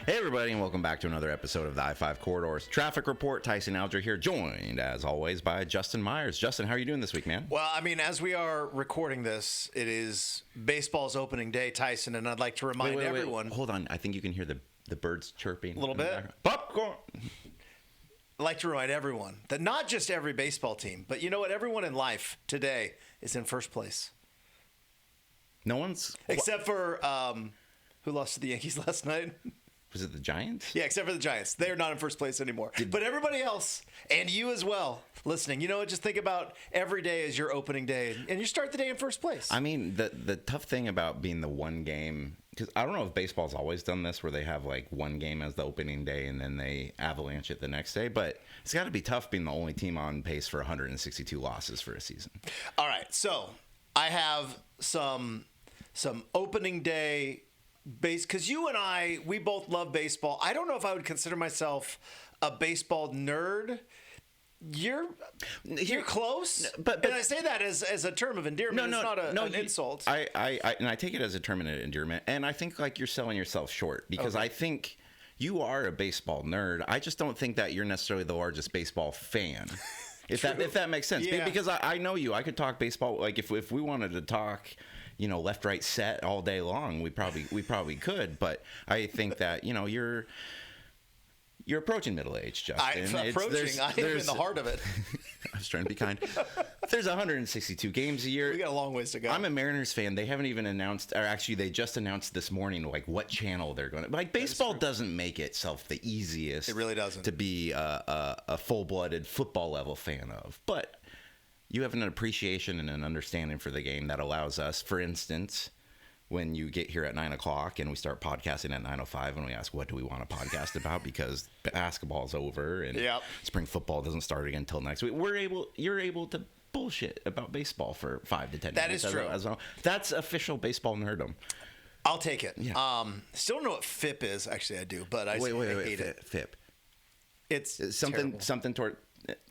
Hey everybody, and welcome back to another episode of the I-5 Corridors Traffic Report. Tyson Alger here, joined as always by Justin Myers. Justin, how are you doing this week, man? Well, I mean, as we are recording this, it is baseball's opening day, Tyson, and I'd like to remind everyone. Hold on, I think you can hear the birds chirping. A little bit? Popcorn! I'd like to remind everyone that not just every baseball team, but you know what? Everyone in life today is in first place. No one's... Except for who lost to the Yankees last night? Was it the Giants? Yeah, except for the Giants. They're not in first place anymore. But everybody else, and you as well, listening, you know what? Just think about every day as your opening day, and you start the day in first place. I mean, the tough thing about being the one game, because I don't know if baseball's always done this, where they have like one game as the opening day and then they avalanche it the next day, but it's got to be tough being the only team on pace for 162 losses for a season. All right, so I have some opening day base, because you and I, we both love baseball. I don't know if I would consider myself a baseball nerd. You're close, but and I say that as a term of endearment. It's not an insult. I take it as a term of endearment, and I think like you're selling yourself short, because I think you are a baseball nerd. I just don't think that you're necessarily the largest baseball fan. If that makes sense, because I know you. I could talk baseball, like if we wanted to talk, you know, left, right, set all day long, we probably could. But I think that, you know, you're approaching middle age, Justin. I'm in the heart of it. I was trying to be kind. There's 162 games a year. We got a long ways to go. I'm a Mariners fan. They haven't even announced, or actually they just announced this morning, like what channel they're going to. Like baseball doesn't make itself the easiest. It really doesn't. To be a full-blooded football level fan of. But you have an appreciation and an understanding for the game that allows us, for instance, when you get here at 9 o'clock and we start podcasting at 9:05 and we ask, what do we want to podcast about? Because basketball's over and spring football doesn't start again until next week. You're able to bullshit about baseball for 5 to 10 minutes. That is true. As well. That's official baseball nerdom. I'll take it. Yeah. Still don't know what FIP is. Actually, I do, but I hate it. FIP. It's something toward...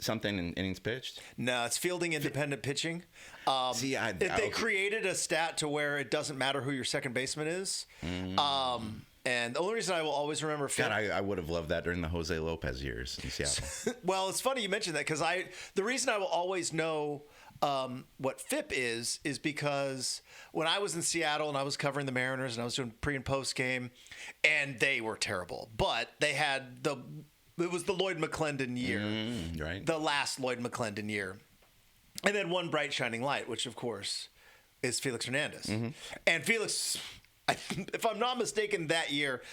Something in innings pitched? No, it's fielding independent pitching. They created a stat to where it doesn't matter who your second baseman is. And the only reason I will always remember FIP... God, I would have loved that during the Jose Lopez years in Seattle. Well, it's funny you mentioned that, because the reason I will always know what FIP is because when I was in Seattle and I was covering the Mariners and I was doing pre- and post-game, and they were terrible. But they had it was the Lloyd McClendon year, right? The last Lloyd McClendon year. And then one bright shining light, which, of course, is Felix Hernandez. Mm-hmm. And Felix, if I'm not mistaken, that year,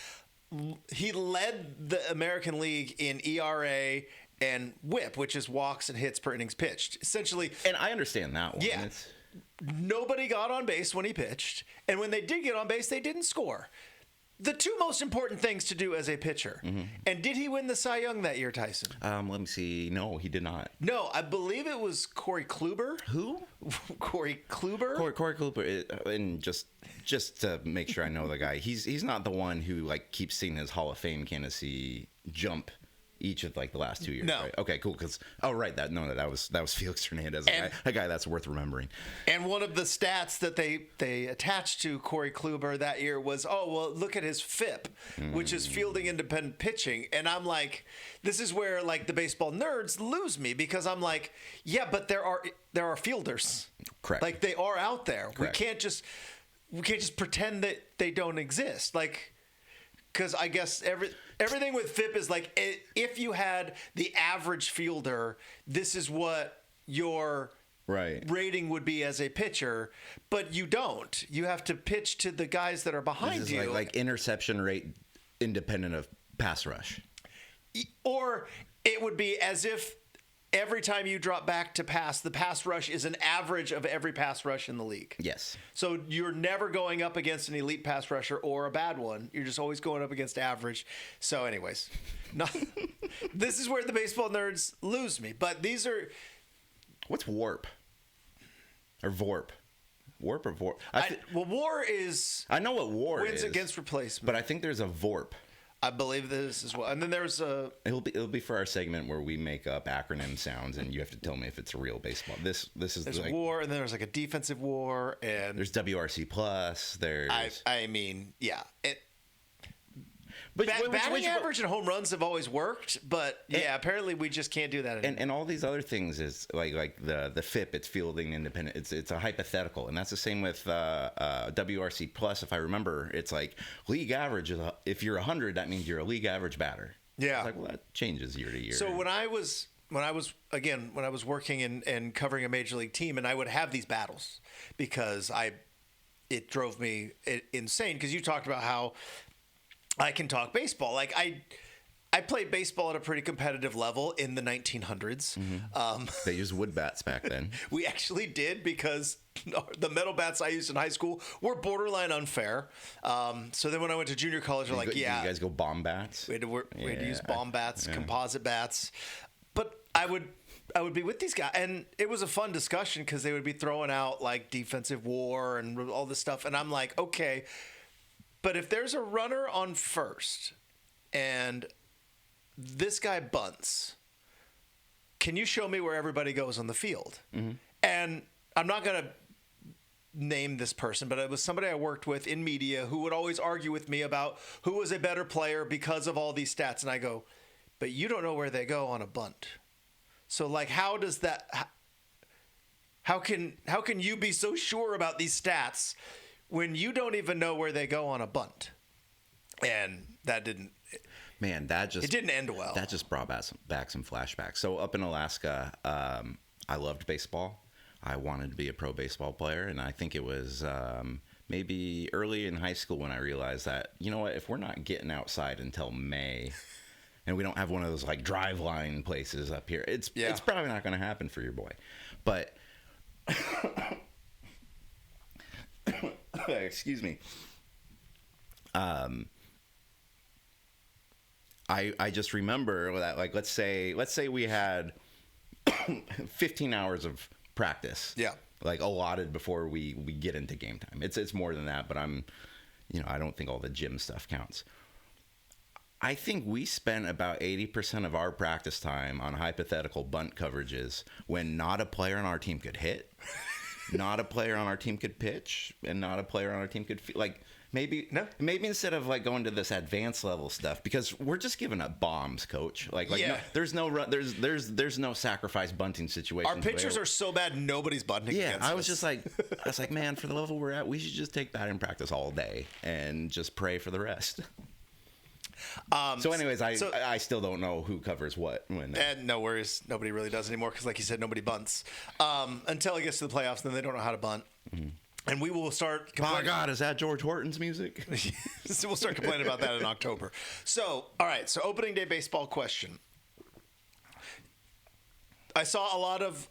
he led the American League in ERA and WHIP, which is walks and hits per innings pitched. Essentially. And I understand that one. Yeah. Nobody got on base when he pitched. And when they did get on base, they didn't score. The two most important things to do as a pitcher. Mm-hmm. And did he win the Cy Young that year, Tyson? Let me see. No, he did not. No, I believe it was Corey Kluber. Who? Corey Kluber. Corey Kluber. And just to make sure I know the guy, he's not the one who like keeps seeing his Hall of Fame candidacy jump each of like the last 2 years. No. Right? Okay, cool. Because that was Felix Hernandez, a guy that's worth remembering. And one of the stats that they attached to Corey Kluber that year was, look at his FIP, which is fielding independent pitching. And I'm like, this is where like the baseball nerds lose me, because I'm like, yeah, but there are fielders. Correct. Like they are out there. Correct. We can't just pretend that they don't exist. Like, because I guess everything with FIP is like, if you had the average fielder, this is what your rating would be as a pitcher, but you don't. You have to pitch to the guys that are behind this is you. like interception rate independent of pass rush. Or it would be as if every time you drop back to pass, the pass rush is an average of every pass rush in the league. Yes. So you're never going up against an elite pass rusher or a bad one. You're just always going up against average. So anyways, this is where the baseball nerds lose me. But these are... What's WARP? Or VORP? WARP or VORP? WAR is... I know what WAR is. Wins against replacement. But I think there's a VORP. I believe this as well. And then there's a... It'll be for our segment where we make up acronym sounds, and you have to tell me if it's a real baseball. This is there's like, WAR, and then there's like a defensive WAR, and there's WRC plus. There's I mean, yeah. Batting average and home runs have always worked, but apparently we just can't do that anymore. And all these other things is like the FIP, it's fielding independent. It's a hypothetical, and that's the same with WRC plus. If I remember, it's like league average. If you're 100, that means you're a league average batter. Yeah, it's like, well, that changes year to year. So when I was working and covering a major league team, and I would have these battles because it drove me insane. Because you talked about how I can talk baseball. Like I played baseball at a pretty competitive level in the 1900s. Mm-hmm. They used wood bats back then. We actually did, because the metal bats I used in high school were borderline unfair. So then when I went to junior college, did you guys go bomb bats? We had to use bomb bats, composite bats. But I would be with these guys, and it was a fun discussion because they would be throwing out like defensive war and all this stuff. And I'm like, okay, but if there's a runner on first and this guy bunts, can you show me where everybody goes on the field? Mm-hmm. And I'm not going to name this person, but it was somebody I worked with in media who would always argue with me about who was a better player because of all these stats. And I go, but you don't know where they go on a bunt. So like, how can you be so sure about these stats when you don't even know where they go on a bunt? And that didn't. Man, it didn't end well. That just brought back some flashbacks. So up in Alaska, I loved baseball. I wanted to be a pro baseball player, and I think it was maybe early in high school when I realized that, you know what, if we're not getting outside until May, and we don't have one of those like drive line places up here, it's probably not going to happen for your boy. But excuse me. I just remember that, like, let's say we had 15 hours of practice. Yeah. Like allotted before we get into game time. It's more than that, but I don't think all the gym stuff counts. I think we spent about 80% of our practice time on hypothetical bunt coverages when not a player on our team could hit, not a player on our team could pitch, and not a player on our team could maybe instead of like going to this advanced level stuff, because we're just giving up bombs, coach. There's no sacrifice bunting situation. Our pitchers are so bad, nobody's bunting. Yeah, I was like, man, for the level we're at, we should just take batting practice all day and just pray for the rest. So anyways, I still don't know who covers what when. And no worries, nobody really does anymore because, like you said, nobody bunts until it gets to the playoffs. Then they don't know how to bunt. Mm-hmm. And we will start. Oh God, is that George Horton's music? So we'll start complaining about that in October. So, all right. So, opening day baseball question. I saw a lot of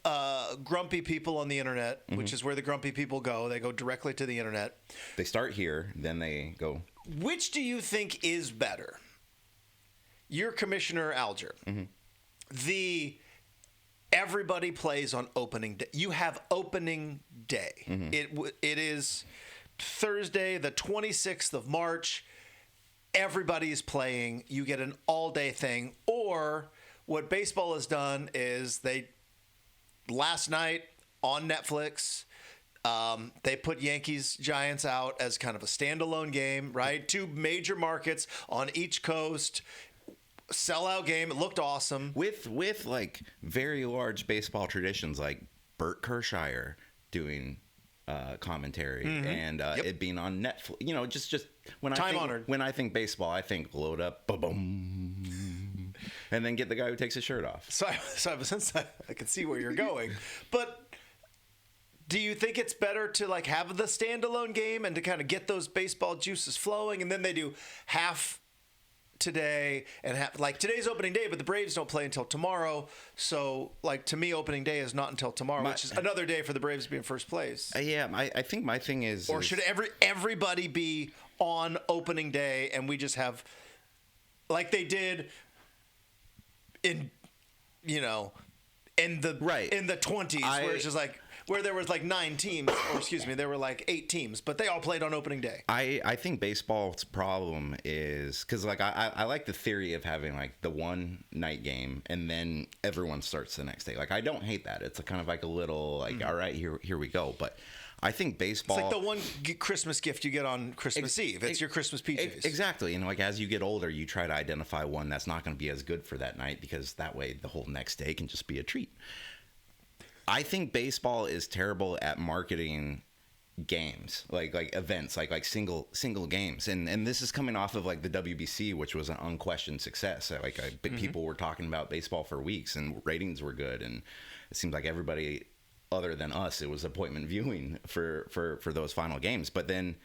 grumpy people on the internet, mm-hmm. which is where the grumpy people go. They go directly to the internet. They start here, then they go. Which do you think is better? You're Commissioner Alger. Mm-hmm. Everybody plays on opening day. You have opening day. Mm-hmm. It is Thursday, the 26th of March. Everybody is playing. You get an all-day thing. Or what baseball has done is last night on Netflix, they put Yankees-Giants out as kind of a standalone game, right? 2 major markets on each coast. Sellout game. It looked awesome. With like very large baseball traditions, like Bert Kershire doing commentary, mm-hmm. and it being on Netflix. Just when I think baseball, I think load up, boom, and then get the guy who takes his shirt off. So since I can see where you're going, but do you think it's better to like have the standalone game and to kind of get those baseball juices flowing, and then they do half today and today's opening day, but the Braves don't play until tomorrow. So like, to me, opening day is not until tomorrow, which is another day for the Braves to be in first place. I think my thing is, or should everybody be on opening day and we just have like they did in the 20s, where it's just like, where there was like 9 teams, or excuse me, there were like 8 teams, but they all played on opening day. I think baseball's problem is because like I like the theory of having like the one night game and then everyone starts the next day. Like I don't hate that. It's kind of like a little like, all right, here we go. But I think baseball. It's like the one Christmas gift you get on Christmas Eve. It's your Christmas PJs. Exactly. And like as you get older, you try to identify one that's not going to be as good for that night because that way the whole next day can just be a treat. I think baseball is terrible at marketing games, like events, like single games, and this is coming off of like the WBC, which was an unquestioned success. People were talking about baseball for weeks, and ratings were good, and it seems like everybody other than us, it was appointment viewing for those final games. But then,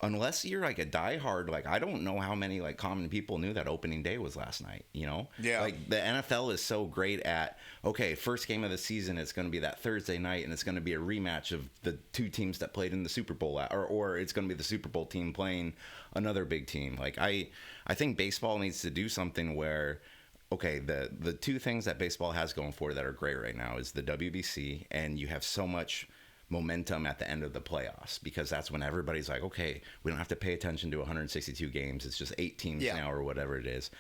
unless you're like a diehard, like I don't know how many like common people knew that opening day was last night, you know? Yeah. Like the NFL is so great at, okay, first game of the season, it's going to be that Thursday night and it's going to be a rematch of the two teams that played in the Super Bowl, or it's going to be the Super Bowl team playing another big team. Like I think baseball needs to do something where, okay, the two things that baseball has going for it that are great right now is the WBC, and you have so much momentum at the end of the playoffs, because that's when everybody's like, okay, we don't have to pay attention to 162 games. It's just 8 teams now or whatever it is.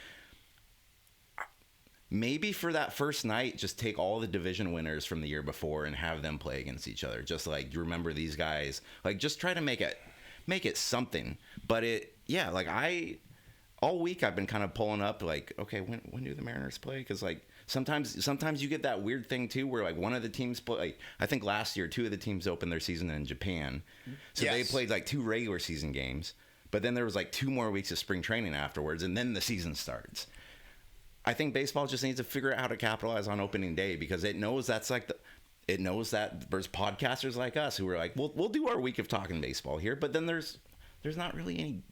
Maybe for that first night, just take all the division winners from the year before and have them play against each other. Just like, you remember these guys, like just try to make it something. But all week I've been kind of pulling up like, okay, when do the Mariners play? Because like, Sometimes you get that weird thing too, where like one of the teams play. Like, I think last year 2 of the teams opened their season in Japan, so they played like 2 regular season games. But then there was like 2 more weeks of spring training afterwards, and then the season starts. I think baseball just needs to figure out how to capitalize on opening day, because it knows that's like it knows that there's podcasters like us who are like, we'll do our week of talking baseball here, but then there's not really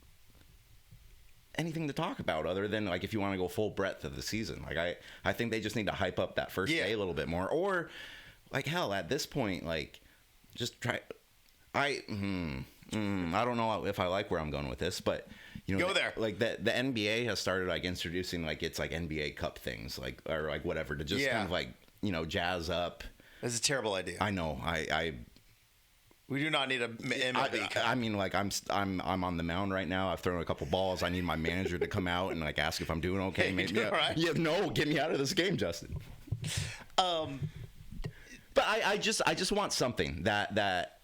anything to talk about other than like if you want to go full breadth of the season. Like I think they just need to hype up that first day a little bit more, or like hell at this point, like just try. I don't know if I like where I'm going with this, but you know, go there. Like the NBA has started like introducing like it's like NBA Cup things, like or like whatever, to just kind of like, you know, jazz up. That's a terrible idea. I know. We do not need a MLB Cup. I mean, like I'm on the mound right now. I've thrown a couple balls. I need my manager to come out and like ask if I'm doing okay. Maybe right? No, get me out of this game, Justin. But I just want something that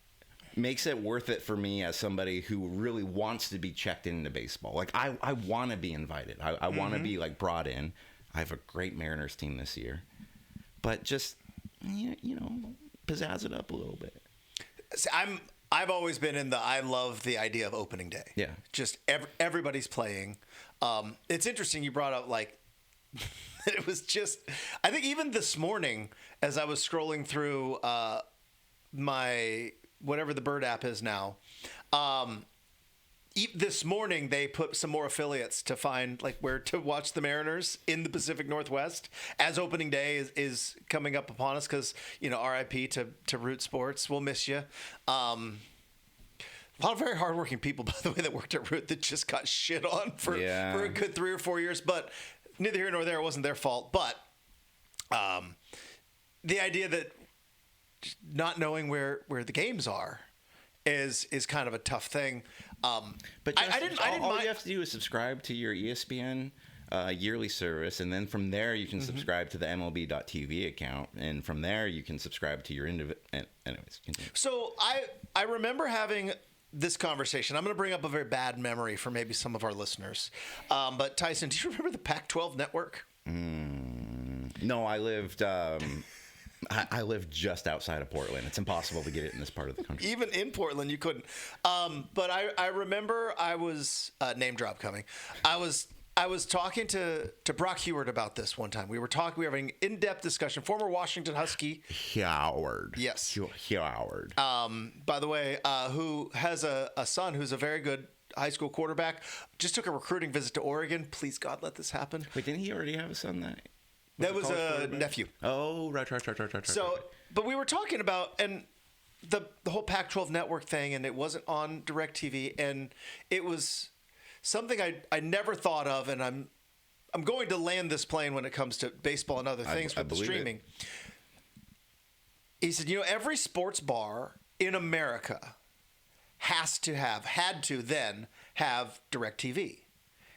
makes it worth it for me as somebody who really wants to be checked into baseball. Like I want to be invited. I want to be like brought in. I have a great Mariners team this year, but just you know, pizzazz it up a little bit. See, I've always been I love the idea of opening day. Yeah. Just everybody's playing. It's interesting you brought up like it was just, I think even this morning as I was scrolling through my whatever the Bird app is now, this morning they put some more affiliates to find like where to watch the Mariners in the Pacific Northwest as opening day is coming up upon us, because, you know, RIP to Root Sports. We'll miss you. A lot of very hardworking people, by the way, that worked at Root that just got shit on for a good 3 or 4 years, but neither here nor there. It wasn't their fault. But the idea that not knowing where the games are is kind of a tough thing. But I didn't all you have to do is subscribe to your ESPN yearly service, and then from there you can subscribe to the MLB.TV account, and from there you can subscribe to your anyways, continue. So I remember having this conversation. I'm going to bring up a very bad memory for maybe some of our listeners. But Tyson, do you remember the Pac-12 network? No, I lived just outside of Portland. It's impossible to get it in this part of the country. Even in Portland, you couldn't. But I remember I was name drop coming. I was talking to Brock Heward about this one time. We were having an in-depth discussion. Former Washington Husky. Howard. Yes. Howard. By the way, who has a son who's a very good high school quarterback. Just took a recruiting visit to Oregon. Please, God, let this happen. Wait, didn't he already have a son that was a nephew. Oh, right. So, but we were talking about and the whole Pac-12 network thing, and it wasn't on DirecTV, and it was something I never thought of, and I'm going to land this plane when it comes to baseball and other things with the streaming. He said, you know, every sports bar in America had to then have DirecTV.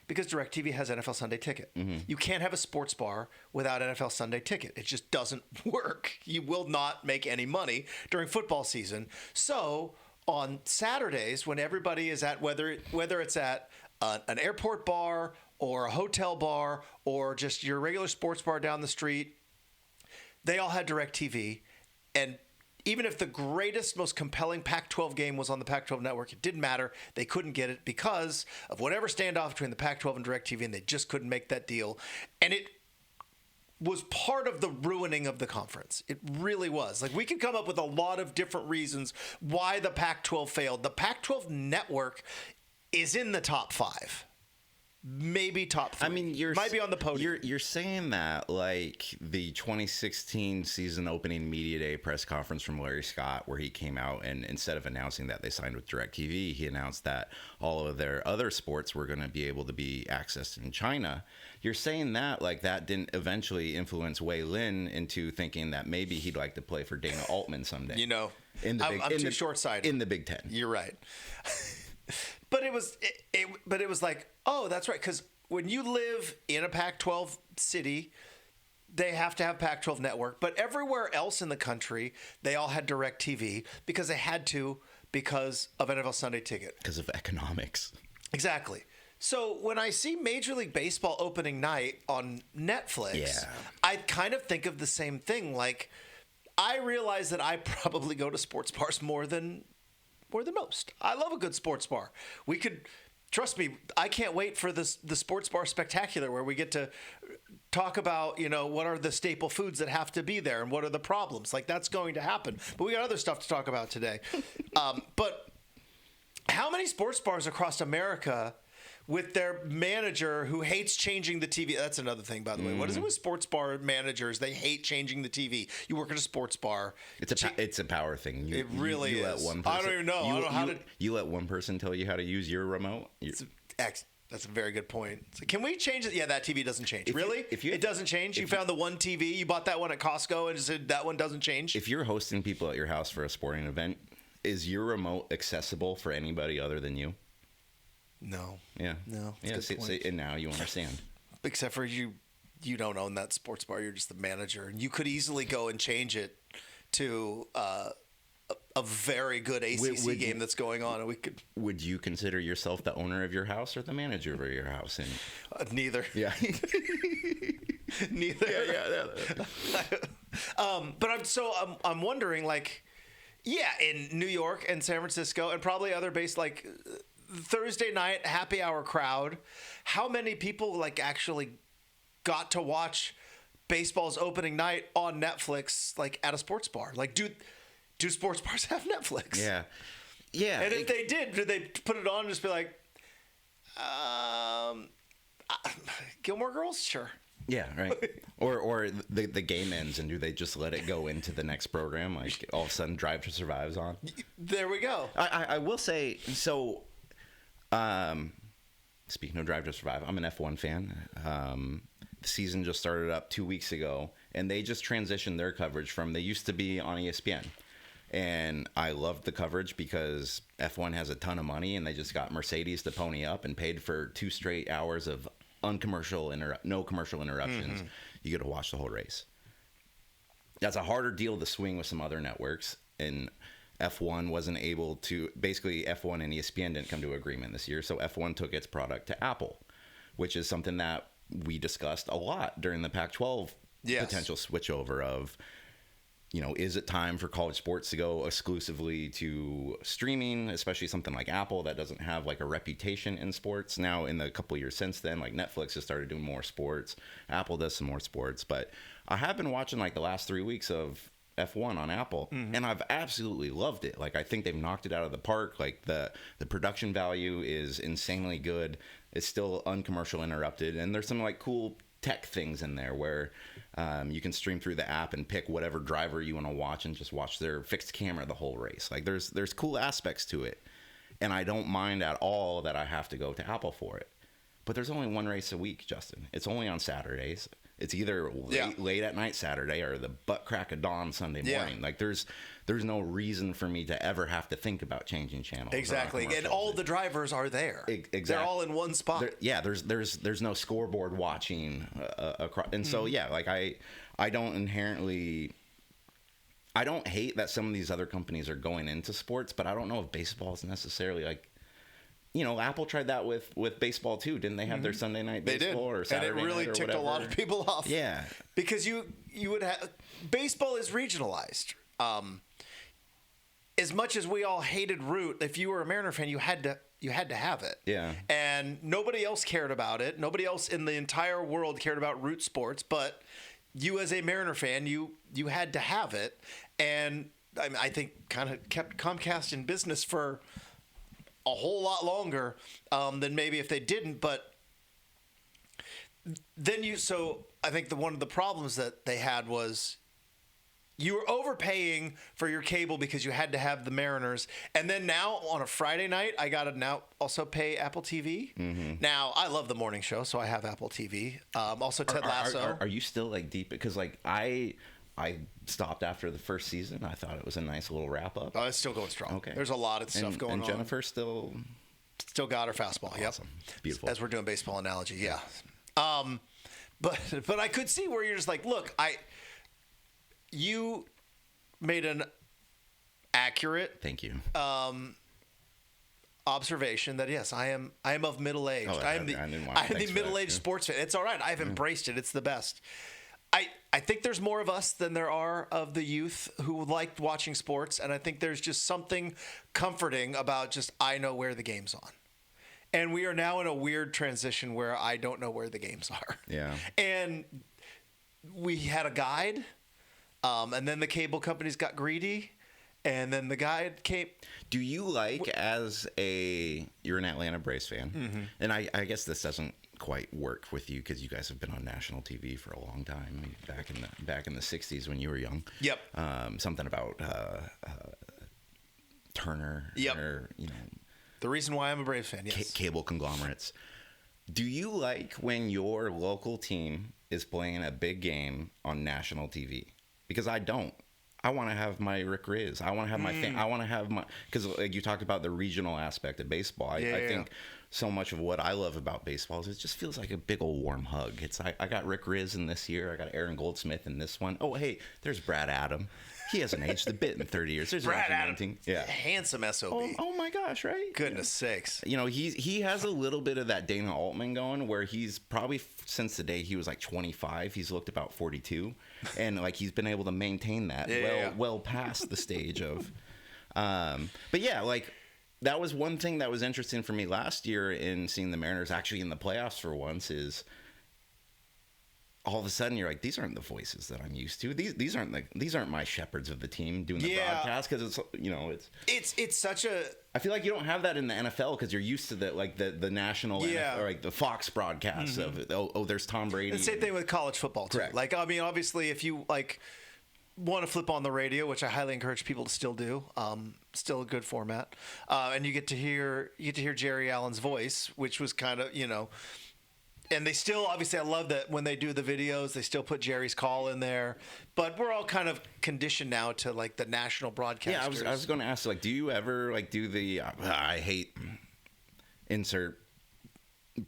Because DirecTV has NFL Sunday Ticket. Mm-hmm. You can't have a sports bar without NFL Sunday Ticket. It just doesn't work. You will not make any money during football season. So on Saturdays, when everybody is at, whether it's at an airport bar or a hotel bar or just your regular sports bar down the street, they all had DirecTV. And even if the greatest, most compelling Pac-12 game was on the Pac-12 network, it didn't matter. They couldn't get it because of whatever standoff between the Pac-12 and DirecTV, and they just couldn't make that deal. And it was part of the ruining of the conference. It really was. Like, we could come up with a lot of different reasons why the Pac-12 failed. The Pac-12 network is in the top 5. Maybe top 3. I mean, might be on the podium. You're saying that like the 2016 season opening media day press conference from Larry Scott, where he came out and instead of announcing that they signed with DirecTV, he announced that all of their other sports were going to be able to be accessed in China. You're saying that like that didn't eventually influence Wei Lin into thinking that maybe he'd like to play for Dana Altman someday. You know, I'm too short-sighted. In the Big Ten. You're right. But it was like, oh, that's right. Because when you live in a Pac-12 city, they have to have Pac-12 network. But everywhere else in the country, they all had DirecTV because they had to because of NFL Sunday Ticket. Because of economics. Exactly. So when I see Major League Baseball opening night on Netflix, I kind of think of the same thing. Like, I realize that I probably go to sports bars more than most. I love a good sports bar. We could, trust me, I can't wait for the sports bar spectacular where we get to talk about, what are the staple foods that have to be there and what are the problems. Like, that's going to happen. But we got other stuff to talk about today. But how many sports bars across America with their manager who hates changing the TV? That's another thing, by the way. What is it with sports bar managers? They hate changing the TV. You work at a sports bar. It's a power thing. It really is. Let one person, I don't even know. I don't know how to. You let one person tell you how to use your remote. That's a very good point. So can we change it? Yeah, that TV doesn't change. If it doesn't change? You found the one TV. You bought that one at Costco and said that one doesn't change? If you're hosting people at your house for a sporting event, is your remote accessible for anybody other than you? No. Yeah. No. Yeah. And now you understand. Except for you don't own that sports bar. You're just the manager. And you could easily go and change it to a very good ACC game that's going on. And we could. Would you consider yourself the owner of your house or the manager of your house? And neither. Yeah. Neither. Yeah. But I'm wondering, like, in New York and San Francisco and probably other like Thursday night happy hour crowd, how many people like actually got to watch baseball's opening night on Netflix, like at a sports bar? Like, do sports bars have Netflix? Yeah. And if they did they put it on and just be like, Gilmore Girls? Sure. Yeah, right. or the game ends, and do they just let it go into the next program? Like, all of a sudden, Drive to Survive's on. There we go. I will say, so, speaking of Drive to Survive, I'm an F1 fan. The season just started up 2 weeks ago, and they just transitioned their coverage from, they used to be on ESPN. And I loved the coverage because F1 has a ton of money, and they just got Mercedes to pony up and paid for 2 straight hours of no commercial interruptions. Mm-hmm. You get to watch the whole race. That's a harder deal to swing with some other networks, and F1 wasn't able to. Basically, F1 and ESPN didn't come to agreement this year, so F1 took its product to Apple, which is something that we discussed a lot during the Pac-12 potential switchover of, is it time for college sports to go exclusively to streaming, especially something like Apple that doesn't have like a reputation in sports? Now, in the couple years since then, like Netflix has started doing more sports. Apple does some more sports. But I have been watching like the last 3 weeks of F1 on Apple, and I've absolutely loved it. Like, I think they've knocked it out of the park. Like, the production value is insanely good. It's still uncommercial interrupted, and there's some like cool tech things in there where you can stream through the app and pick whatever driver you want to watch and just watch their fixed camera the whole race. Like, there's cool aspects to it, and I don't mind at all that I have to go to Apple for it. But there's only one race a week, Justin. It's only on Saturdays. It's either late at night Saturday or the butt crack of dawn Sunday morning. Like there's no reason for me to ever have to think about changing channels. Exactly, and all the drivers are there. Exactly, they're all in one spot. There's no scoreboard watching across, and so like I don't hate that some of these other companies are going into sports, but I don't know if baseball is necessarily like. Apple tried that with baseball too. Didn't they have their Sunday night baseball or Saturday night? And it really ticked a lot of people off. Yeah. Because you would have baseball is regionalized. As much as we all hated Root, if you were a Mariner fan, you had to have it. Yeah. And nobody else cared about it. Nobody else in the entire world cared about Root sports, but you as a Mariner fan, you had to have it. And I think kind of kept Comcast in business for a whole lot longer than maybe if they didn't. But then so I think one of the problems that they had was you were overpaying for your cable because you had to have the Mariners. And then now on a Friday night, I got to now also pay Apple TV. Mm-hmm. Now, I love the morning show, so I have Apple TV. Also Ted Lasso. Are you still like deep? Because like I stopped after the first season. I thought it was a nice little wrap up. Oh, it's still going strong. Okay. There's a lot of stuff going on. And Jennifer still got her fastball. Awesome. Yep. Beautiful. As we're doing baseball analogy, yeah. But I could see where you're just like, look, you made an accurate thank you observation that yes, I am of middle age. I am the middle-aged sports fan. It's all right. I've embraced it. It's the best. I think there's more of us than there are of the youth who like watching sports, and I think there's just something comforting about just I know where the game's on. And we are now in a weird transition where I don't know where the games are. Yeah. And we had a guide, and then the cable companies got greedy, and then the guide came. Do you like, you're an Atlanta Braves fan, and I guess this doesn't quite work with you because you guys have been on national TV for a long time, back in the 60s when you were young. Yep. Something about Turner. Yep. Or, the reason why I'm a Braves fan, yes. Cable conglomerates. Do you like when your local team is playing a big game on national TV? Because I don't. I want to have my Rick Riz. I want to have my fan. I want to have my, because like you talked about the regional aspect of baseball. I think so much of what I love about baseball is it just feels like a big old warm hug. It's I got Rick Riz in this year. I got Aaron Goldsmith in this one. Oh, hey, there's Brad Adam. He hasn't aged a bit in 30 years. There's Brad Adam. Yeah. Handsome SOB. Oh my gosh, right? Goodness sakes. He has a little bit of that Dana Altman going where he's probably since the day he was like 25, he's looked about 42. And like he's been able to maintain that well past the stage of but yeah, like that was one thing that was interesting for me last year in seeing the Mariners actually in the playoffs for once is all of a sudden you're like, these aren't the voices that I'm used to. These aren't my shepherds of the team doing the broadcast because it's such a. I feel like you don't have that in the NFL because you're used to the national NFL, or like the Fox broadcasts of there's Tom Brady. And same thing with college football too. Correct. Like I mean, obviously, if you like want to flip on the radio, which I highly encourage people to still do, still a good format, and you get to hear Jerry Allen's voice, which was kind of And they still, obviously, I love that when they do the videos, they still put Jerry's call in there. But we're all kind of conditioned now to like the national broadcasters. Yeah, I was going to ask, like, do you ever like do the I hate insert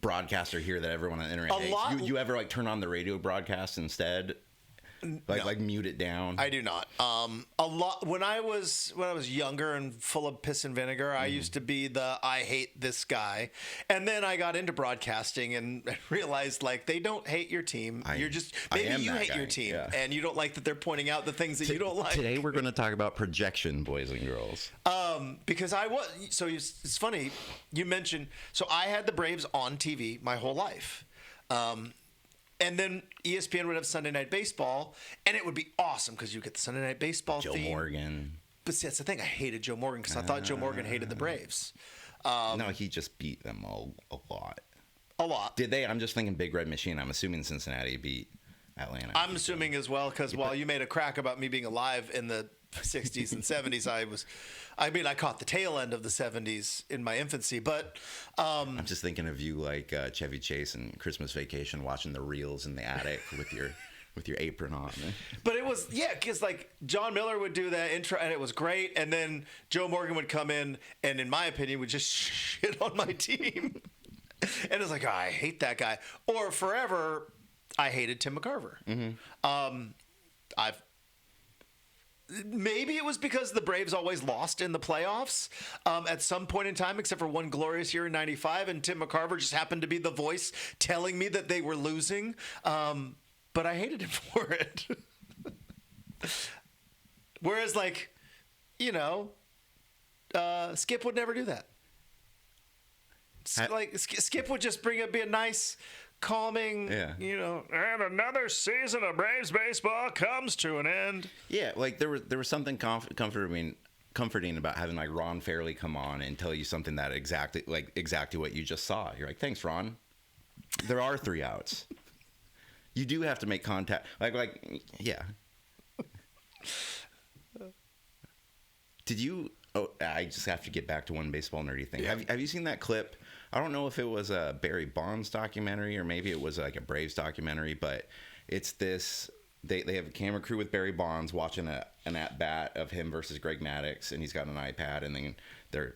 broadcaster here that everyone on the internet hates? You ever like turn on the radio broadcast instead? Like mute it down. I do not. A lot when I was younger and full of piss and vinegar, I used to be the I hate this guy, and then I got into broadcasting and realized like they don't hate your team. You're just maybe you hate your team and you don't like that they're pointing out the things that you don't like. Today we're going to talk about projection, boys and girls. Because it's funny you mentioned. So I had the Braves on TV my whole life. And then ESPN would have Sunday Night Baseball, and it would be awesome because you get the Sunday Night Baseball Joe theme. Morgan. But see, that's the thing. I hated Joe Morgan because I thought Joe Morgan hated the Braves. No, he just beat them a lot. A lot. Did they? I'm just thinking Big Red Machine. I'm assuming Cincinnati beat Atlanta. I'm assuming as well because while you made a crack about me being alive in the 60s and 70s. I caught the tail end of the 70s in my infancy, but I'm just thinking of you like Chevy Chase and Christmas Vacation watching the reels in the attic with your apron on. But it was, because like John Miller would do that intro and it was great. And then Joe Morgan would come in and, in my opinion, would just shit on my team. And it's like, oh, I hate that guy. Or forever, I hated Tim McCarver. Mm-hmm. Maybe it was because the Braves always lost in the playoffs at some point in time, except for one glorious year in '95, and Tim McCarver just happened to be the voice telling me that they were losing. But I hated him for it. Whereas, like, Skip would never do that. Skip would just be a nice, calming, and another season of Braves baseball comes to an end. Yeah, like there was something comforting about having like Ron Fairley come on and tell you something that exactly what you just saw. You're like, thanks, Ron. There are 3 outs. You do have to make contact. Yeah. Did you? Oh, I just have to get back to one baseball nerdy thing. Yeah. Have you seen that clip? I don't know if it was a Barry Bonds documentary or maybe it was like a Braves documentary, but it's this. They have a camera crew with Barry Bonds watching an at bat of him versus Greg Maddux, and he's got an iPad, and then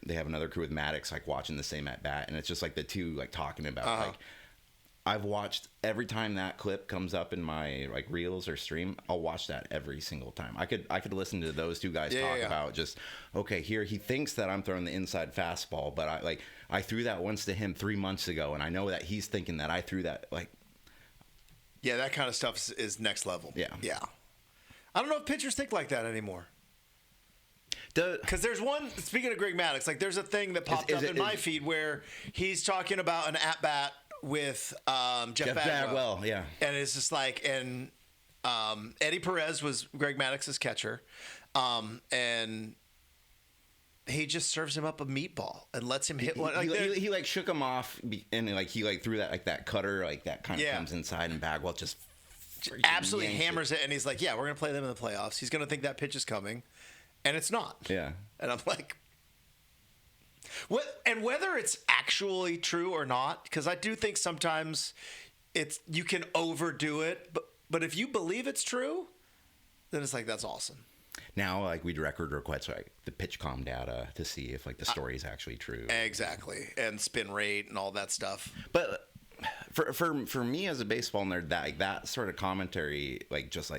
they have another crew with Maddux like watching the same at bat, and it's just like the two like talking about like. I've watched every time that clip comes up in my like reels or stream. I'll watch that every single time. I could listen to those two guys talk about just here he thinks that I'm throwing the inside fastball, but I threw that once to him 3 months ago, and I know that he's thinking that I threw that Yeah, that kind of stuff is next level. Yeah. I don't know if pitchers think like that anymore. Because there's one, speaking of Greg Maddux, like there's a thing that popped up in my feed where he's talking about an at bat with Jeff Bagwell. Yeah. And it's just like, and Eddie Perez was Greg Maddox's catcher. And he just serves him up a meatball and lets him hit one. He like shook him off and he like threw that cutter, like that kind of comes inside, and Bagwell just absolutely hammers it. And he's like, yeah, we're going to play them in the playoffs. He's going to think that pitch is coming. And it's not. Yeah. And I'm like, and whether it's actually true or not, because I do think sometimes you can overdo it, but if you believe it's true, then it's like, that's awesome. Now, like, we'd request like the pitch-com data to see if like the story is actually true. Exactly, and spin rate and all that stuff. But for me as a baseball nerd, that sort of commentary just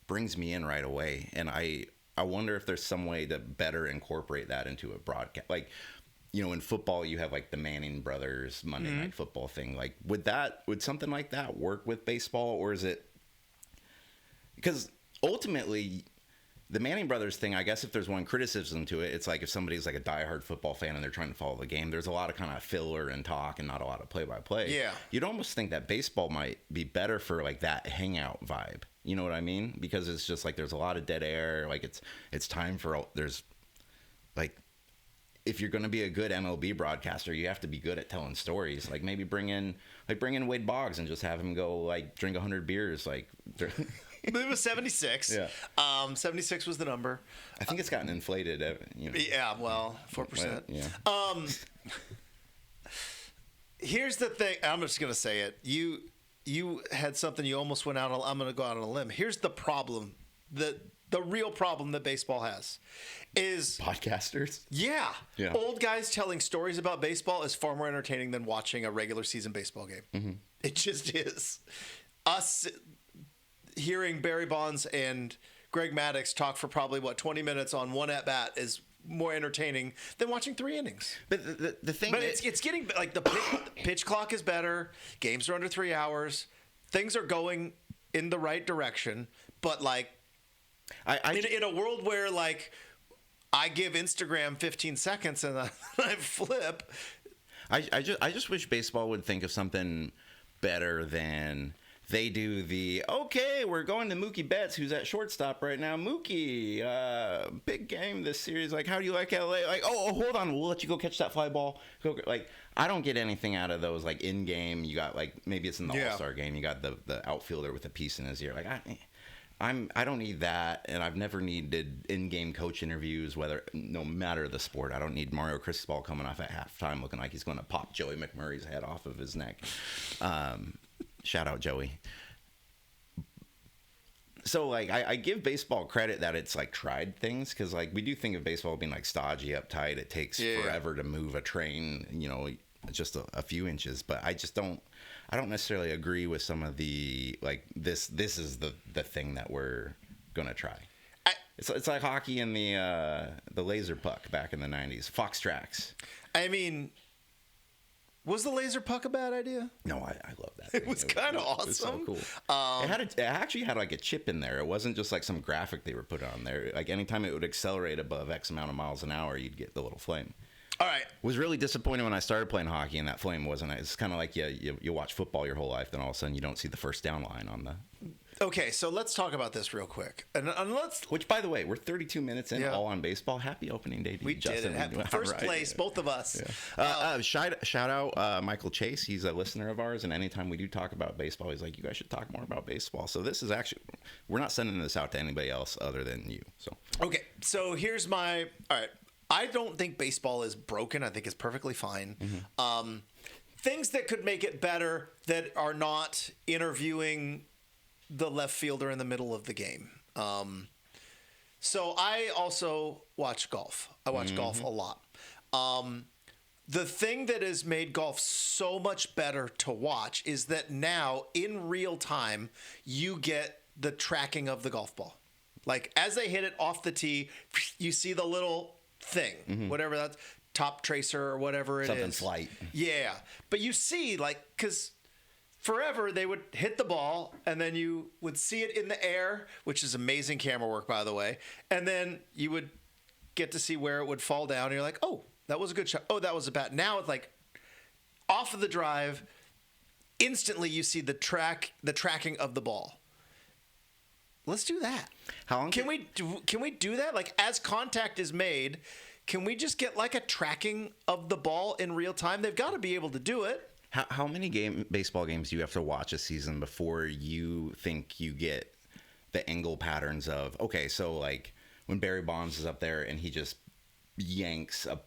brings me in right away, and I wonder if there's some way to better incorporate that into a broadcast. Like, in football, you have like the Manning brothers Monday Night Football thing. Like, would something like that work with baseball, or is it? Because ultimately, the Manning brothers thing, I guess if there's one criticism to it, it's like if somebody's like a diehard football fan and they're trying to follow the game, there's a lot of kind of filler and talk and not a lot of play-by-play. Yeah. You'd almost think that baseball might be better for like that hangout vibe. You know what I mean? Because it's just like there's a lot of dead air. Like it's time for there's like if you're going to be a good MLB broadcaster, you have to be good at telling stories. Like maybe bring in Wade Boggs and just have him go like drink 100 beers. Like it was 76. Yeah. 76 was the number. I think it's gotten inflated. Yeah. Well, 4%. Yeah. Here's the thing. I'm just going to say it. You had something you almost went out on. I'm going to go out on a limb. Here's the problem. The real problem that baseball has is podcasters. Yeah. Yeah. Old guys telling stories about baseball is far more entertaining than watching a regular season baseball game. Mm-hmm. It just is. Us hearing Barry Bonds and Greg Maddux talk for probably 20 minutes on one at bat is more entertaining than watching 3 innings. But the thing, but it's getting like the pitch clock is better. Games are under 3 hours. Things are going in the right direction. But like, in a world where like I give Instagram 15 seconds and I flip. I just wish baseball would think of something better than they do. We're going to Mookie Betts, who's at shortstop right now. Mookie, big game this series. Like, how do you like LA? Like, oh, hold on, we'll let you go catch that fly ball. Like, I don't get anything out of those. Like in game, you got like maybe it's in the All-Star game. You got the outfielder with a piece in his ear. Like, I don't need that, and I've never needed in-game coach interviews, no matter the sport. I don't need Mario Cristobal coming off at halftime looking like he's going to pop Joey McMurray's head off of his neck. Shout out Joey. So, like, I give baseball credit that it's, like, tried things, because, like, we do think of baseball being, like, stodgy, uptight. It takes forever to move a train, you know, just a few inches. But I just don't necessarily agree with some of the, like, this is the thing that we're going to try. It's like hockey and the laser puck back in the 90s. Fox tracks. I mean... Was the laser puck a bad idea? No, I love that thing. It was kind of awesome. It was so cool. It actually had like a chip in there. It wasn't just like some graphic they were put on there. Like anytime it would accelerate above X amount of miles an hour, you'd get the little flame. All right. Was really disappointed when I started playing hockey and that flame wasn't. It's kind of like you watch football your whole life, then all of a sudden you don't see the first down line on the. Okay, so let's talk about this real quick. And let's. Which, by the way, we're 32 minutes in, all on baseball. Happy opening day to you, Justin. We did it. First place, both of us. Yeah. Shout out Michael Chase. He's a listener of ours, and anytime we do talk about baseball, he's like, "You guys should talk more about baseball." So this is actually, we're not sending this out to anybody else other than you. So okay, so here's my. All right, I don't think baseball is broken. I think it's perfectly fine. Mm-hmm. Things that could make it better that are not interviewing the left fielder in the middle of the game. So I also watch golf. I watch golf a lot. The thing that has made golf so much better to watch is that now in real time, you get the tracking of the golf ball. Like as they hit it off the tee, you see the little thing, whatever that's top tracer or whatever it is. Something slight. Yeah. But you see like, cause forever, they would hit the ball, and then you would see it in the air, which is amazing camera work, by the way. And then you would get to see where it would fall down, and you're like, oh, that was a good shot. Oh, that was a bad. Now it's like off of the drive, instantly you see the tracking of the ball. Let's do that. How long can we do that? Like as contact is made, can we just get like a tracking of the ball in real time? They've got to be able to do it. How many baseball games do you have to watch a season before you think you get the angle patterns of, okay, so like when Barry Bonds is up there and he just yanks a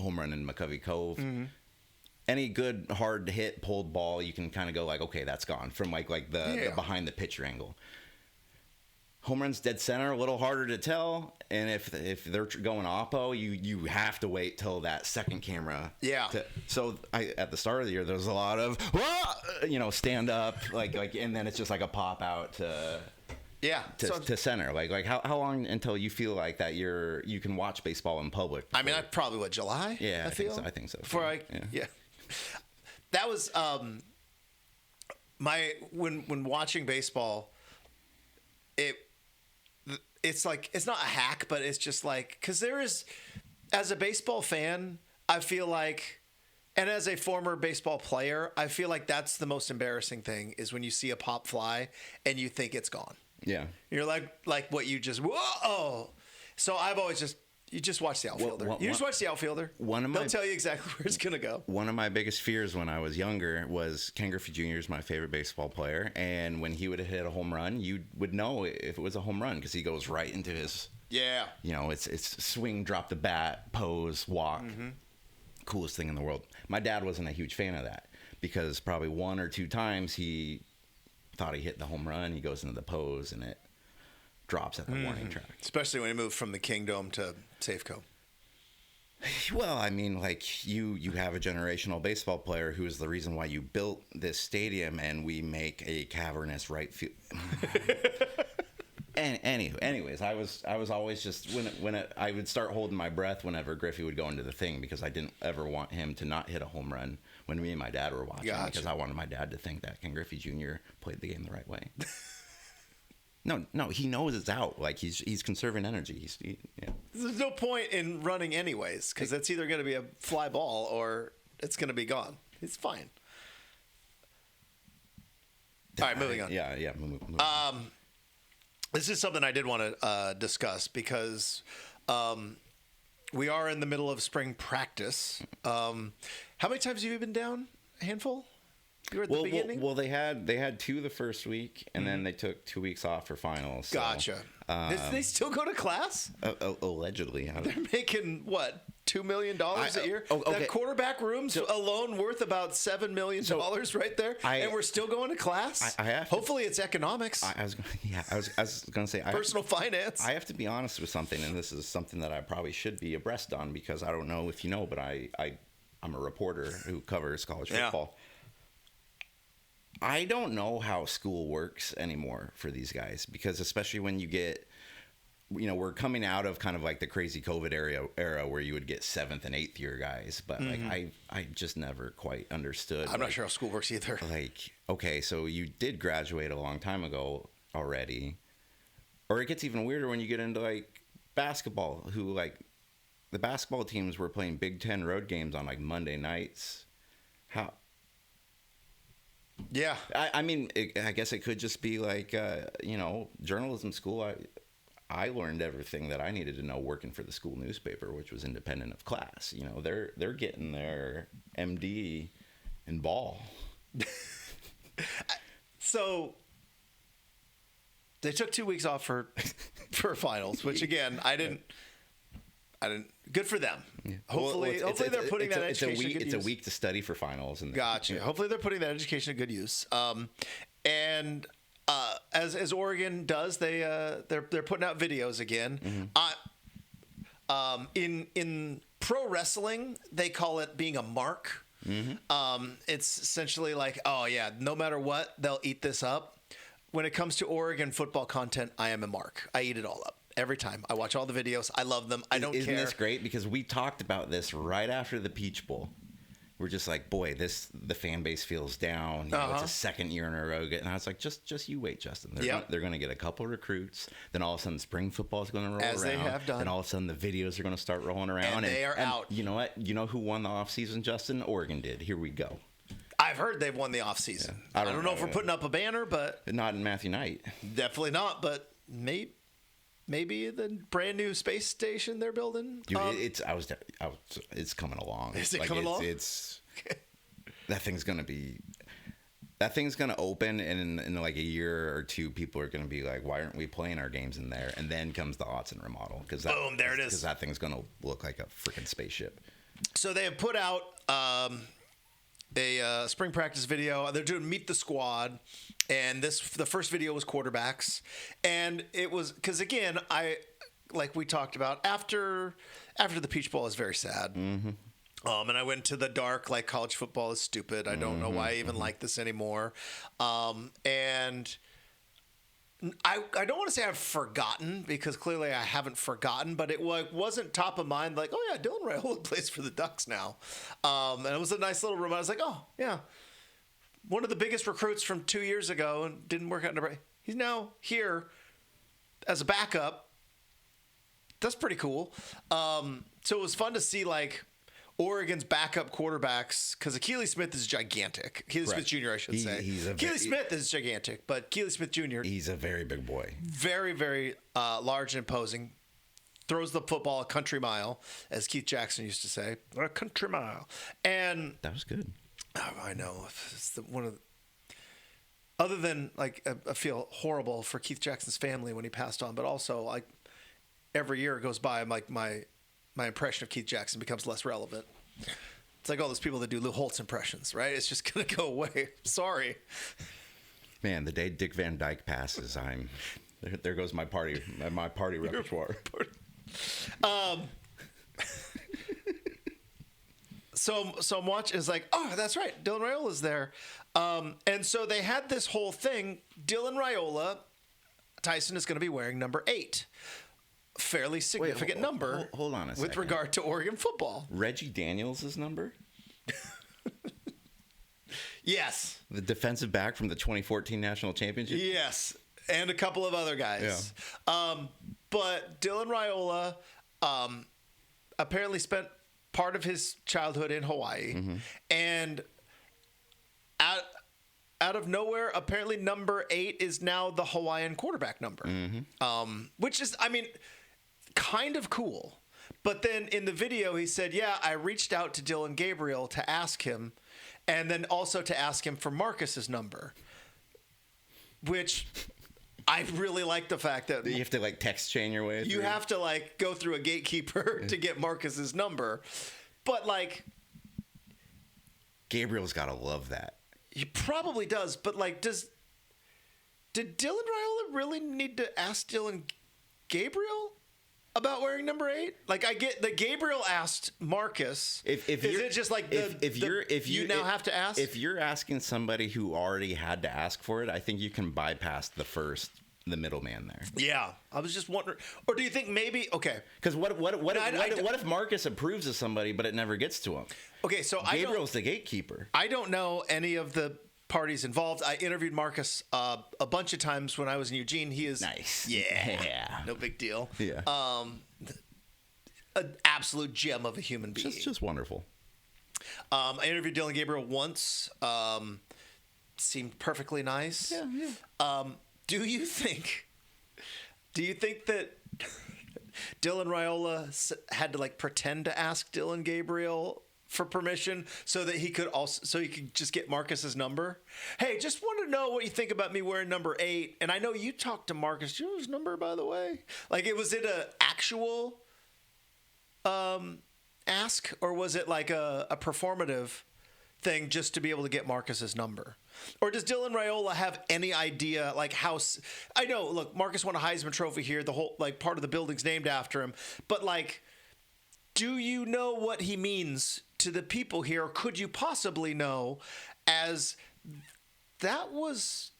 home run in McCovey Cove, any good hard hit pulled ball, you can kind of go like, okay, that's gone from like the behind the pitcher angle. Home runs dead center, a little harder to tell, and if they're going oppo, you have to wait till that second camera. Yeah. So at the start of the year, there's a lot of stand up like, and then it's just like a pop out to center. Like how long until you feel like that you can watch baseball in public? I mean, I probably July. Yeah, I think so. Before that was when watching baseball, it's like, it's not a hack, but it's just like, because there is, as a baseball fan, I feel like, and as a former baseball player, I feel like that's the most embarrassing thing is when you see a pop fly and you think it's gone. Yeah. You're like what you just, whoa. So I've always just, you just watch the outfielder. Watch the outfielder. They'll tell you exactly where it's going to go. One of my biggest fears when I was younger was Ken Griffey Jr. is my favorite baseball player. And when he would hit a home run, you would know if it was a home run because he goes right into his, it's swing, drop the bat, pose, walk. Coolest thing in the world. My dad wasn't a huge fan of that because probably one or two times he thought he hit the home run. He goes into the pose and it drops at the warning track. Especially when he moved from the Kingdome to Safeco. Well, I mean, like you have a generational baseball player who is the reason why you built this stadium, and we make a cavernous right field. And anyways, I was always just I would start holding my breath whenever Griffey would go into the thing because I didn't ever want him to not hit a home run when me and my dad were watching because I wanted my dad to think that Ken Griffey Jr. played the game the right way. No, he knows it's out. Like he's conserving energy. There's no point in running anyways because it's either going to be a fly ball or it's going to be gone. It's fine. All right, moving on. Yeah. Moving on. This is something I did want to discuss because we are in the middle of spring practice. How many times have you been down? A handful? You were at the beginning? Well, they had 2 the first week, and then they took 2 weeks off for finals. So, Gotcha. They still go to class? Allegedly. They're making, what, $2 million a year? Okay. That quarterback room's alone worth about $7 million right there, and we're still going to class? Hopefully it's economics. I was going to say... Personal finance. I have to be honest with something, and this is something that I probably should be abreast on, because I don't know if you know, but I'm a reporter who covers college football. I don't know how school works anymore for these guys, because especially when you get, we're coming out of kind of like the crazy COVID era where you would get 7th and 8th year guys, but like I just never quite understood. I'm not sure how school works either. Like, okay, so you did graduate a long time ago already, or it gets even weirder when you get into like basketball, who like the basketball teams were playing Big Ten road games on like Monday nights. How? Yeah. I mean, I guess it could just be like, journalism school. I learned everything that I needed to know working for the school newspaper, which was independent of class. They're getting their MD in ball. So they took 2 weeks off for finals, which again, I didn't. Good for them. Yeah. Hopefully they're putting that education to good use. It's a week to study for finals. Gotcha. Hopefully they're putting that education to good use. And as Oregon does, they're putting out videos again. In pro wrestling, they call it being a mark. It's essentially like, oh yeah, no matter what, they'll eat this up. When it comes to Oregon football content, I am a mark. I eat it all up. Every time. I watch all the videos. I love them. I don't care. Isn't this great? Because we talked about this right after the Peach Bowl. We're just like, boy, the fan base feels down. It's a second year in a row. And I was like, just you wait, Justin. They're going to get a couple recruits. Then all of a sudden, spring football is going to roll around. As they have done. Then all of a sudden, the videos are going to start rolling around. And they are out. You know what? You know who won the offseason, Justin? Oregon did. Here we go. I've heard they've won the offseason. Yeah. I don't know if we're putting up a banner, but... Not in Matthew Knight. Definitely not, but maybe the brand new space station they're building. Dude, it's coming along. Is it coming along? It's that thing's gonna open, and in like a year or two, people are gonna be like, "Why aren't we playing our games in there?" And then comes the Autzen remodel, because boom, there it is. Because that thing's gonna look like a freaking spaceship. So they have put out a spring practice video. They're doing Meet the Squad, and the first video was quarterbacks, and it was because again, like we talked about after the Peach Bowl is very sad. And I went to the dark, like college football is stupid. I don't know why I even like this anymore. And I don't want to say I've forgotten, because clearly I haven't forgotten, but it wasn't top of mind. Like, oh yeah, Dylan Raiola plays for the Ducks now. And it was a nice little reminder. I was like, oh yeah, one of the biggest recruits from 2 years ago and didn't work out. He's now here as a backup. That's pretty cool. So it was fun to see like Oregon's backup quarterbacks, because Keely Smith is gigantic. Keely Smith Jr., I should say. Keely Smith is gigantic, but Keely Smith Jr. He's a very big boy. Very, very large and imposing. Throws the football a country mile, as Keith Jackson used to say. A country mile. And that was good. Oh, I know. It's other than, like, I feel horrible for Keith Jackson's family when he passed on, but also, like, every year it goes by, I'm like, my impression of Keith Jackson becomes less relevant. It's like all those people that do Lou Holtz impressions, right? It's just going to go away. Sorry. Man, the day Dick Van Dyke passes, there goes my party repertoire. So I'm watching, it's like, oh, that's right, Dylan Raiola's there. And so they had this whole thing. Dylan Raiola, Tyson is going to be wearing number 8. Fairly significant number. Hold on a second. With regard to Oregon football. Reggie Daniels' number? Yes. The defensive back from the 2014 national championship? Yes. And a couple of other guys. Yeah. But Dylan Raiola apparently spent part of his childhood in Hawaii. And out of nowhere, apparently number 8 is now the Hawaiian quarterback number. Which is, I mean, kind of cool. But then in the video, he said, yeah, I reached out to Dylan Gabriel to ask him, and then also to ask him for Marcus's number, which I really like the fact that You have to like text chain your way. you have to like go through a gatekeeper to get Marcus's number. But like Gabriel's got to love that. he probably does, but like did Dylan Raiola really need to ask Dylan Gabriel about wearing number 8? Like I get that Gabriel asked Marcus. Is it just like you now have to ask? If you're asking somebody who already had to ask for it, I think you can bypass the middleman there. Yeah, I was just wondering. Or do you think maybe Because what if Marcus approves of somebody but it never gets to him? Okay, so Gabriel's the gatekeeper. I don't know any of the parties involved. I interviewed Marcus a bunch of times when I was in Eugene. He is Nice. Yeah. No big deal. Yeah. An absolute gem of a human being. Just wonderful. I interviewed Dylan Gabriel once. Seemed perfectly nice. Yeah. Do you think that Dylan Raiola had to like pretend to ask Dylan Gabriel for permission so that he could just get Marcus's number? Hey, just want to know what you think about me wearing number 8. And I know you talked to Marcus. Do you know his number, by the way? Like, was it an actual ask, or was it like a performative thing just to be able to get Marcus's number? Or does Dylan Raiola have any idea like how? I know, look, Marcus won a Heisman Trophy here. The whole like part of the building's named after him. But like, do you know what he means to the people here? Or could you possibly know, as that was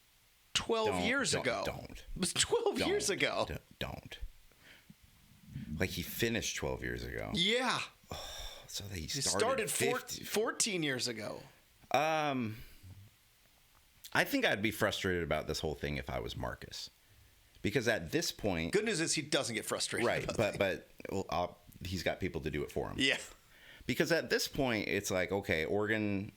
12 years ago? Don't. It was 12 years ago. Don't. Like he finished 12 years ago. Yeah. So he started 14 years ago. I think I'd be frustrated about this whole thing if I was Marcus, because at this point, good news is he doesn't get frustrated. Right, but he's got people to do it for him. Yeah. Because at this point, it's like, okay, Oregon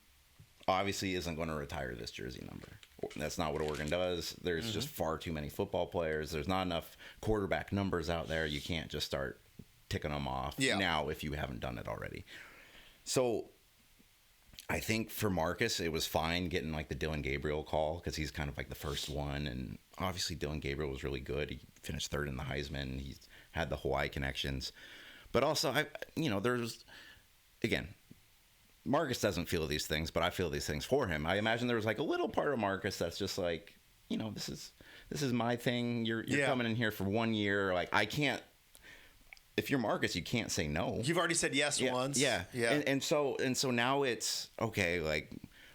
obviously isn't going to retire this jersey number. That's not what Oregon does. There's just far too many football players. There's not enough quarterback numbers out there. You can't just start ticking them off now if you haven't done it already. So I think for Marcus, it was fine getting like the Dylan Gabriel call because he's kind of like the first one. And obviously Dylan Gabriel was really good. He finished 3rd in the Heisman. He had the Hawaii connections. But also, there's, again, Marcus doesn't feel these things, but I feel these things for him. I imagine there was like a little part of Marcus that's just like, this is my thing. You're coming in here for 1 year. Like, I can't. If you're Marcus, you can't say no. You've already said yes once. Yeah. And so now it's okay. Like,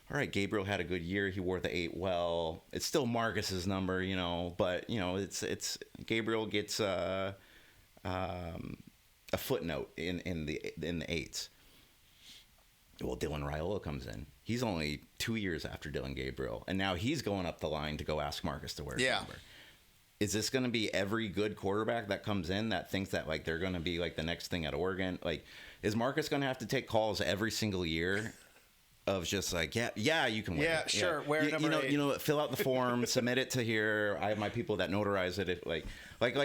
all right, Gabriel had a good year. He wore the 8 well. It's still Marcus's number, but it's Gabriel gets a footnote in the 8s. Well, Dylan Raiola comes in. He's only 2 years after Dylan Gabriel, and now he's going up the line to go ask Marcus to wear his number. Is this going to be every good quarterback that comes in that thinks that like they're going to be like the next thing at Oregon? Like, is Marcus going to have to take calls every single year of just like, yeah, you can wear it. Sure, wear number 8. Fill out the form, submit it to here. I have my people that notarize it. If like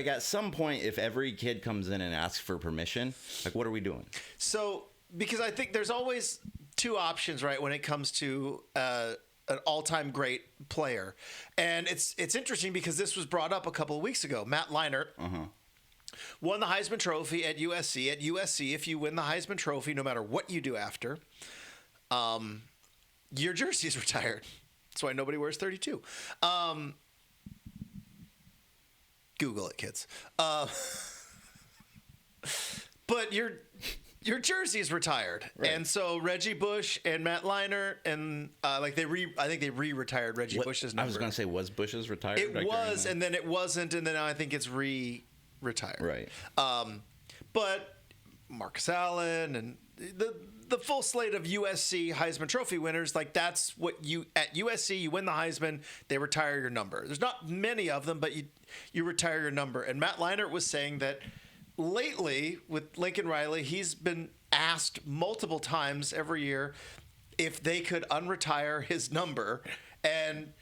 at some point, if every kid comes in and asks for permission, like what are we doing? So, because I think there's always two options, right, when it comes to an all-time great player. And it's interesting because this was brought up a couple of weeks ago. Matt Leinart won the Heisman Trophy at USC. At USC, if you win the Heisman Trophy, no matter what you do after, your jersey is retired. That's why nobody wears 32. Google it, kids. But your jersey is retired, right. And so Reggie Bush and Matt Leinart and I think they re-retired Reggie Bush's number. I was going to say, was Bush's retired? It was, and then it wasn't, and then now I think it's re-retired. Right. But Marcus Allen and the full slate of USC Heisman Trophy winners, like that's what at USC you win the Heisman, they retire your number. There's not many of them, but you retire your number. And Matt Leinart was saying that lately with Lincoln Riley, he's been asked multiple times every year if they could unretire his number and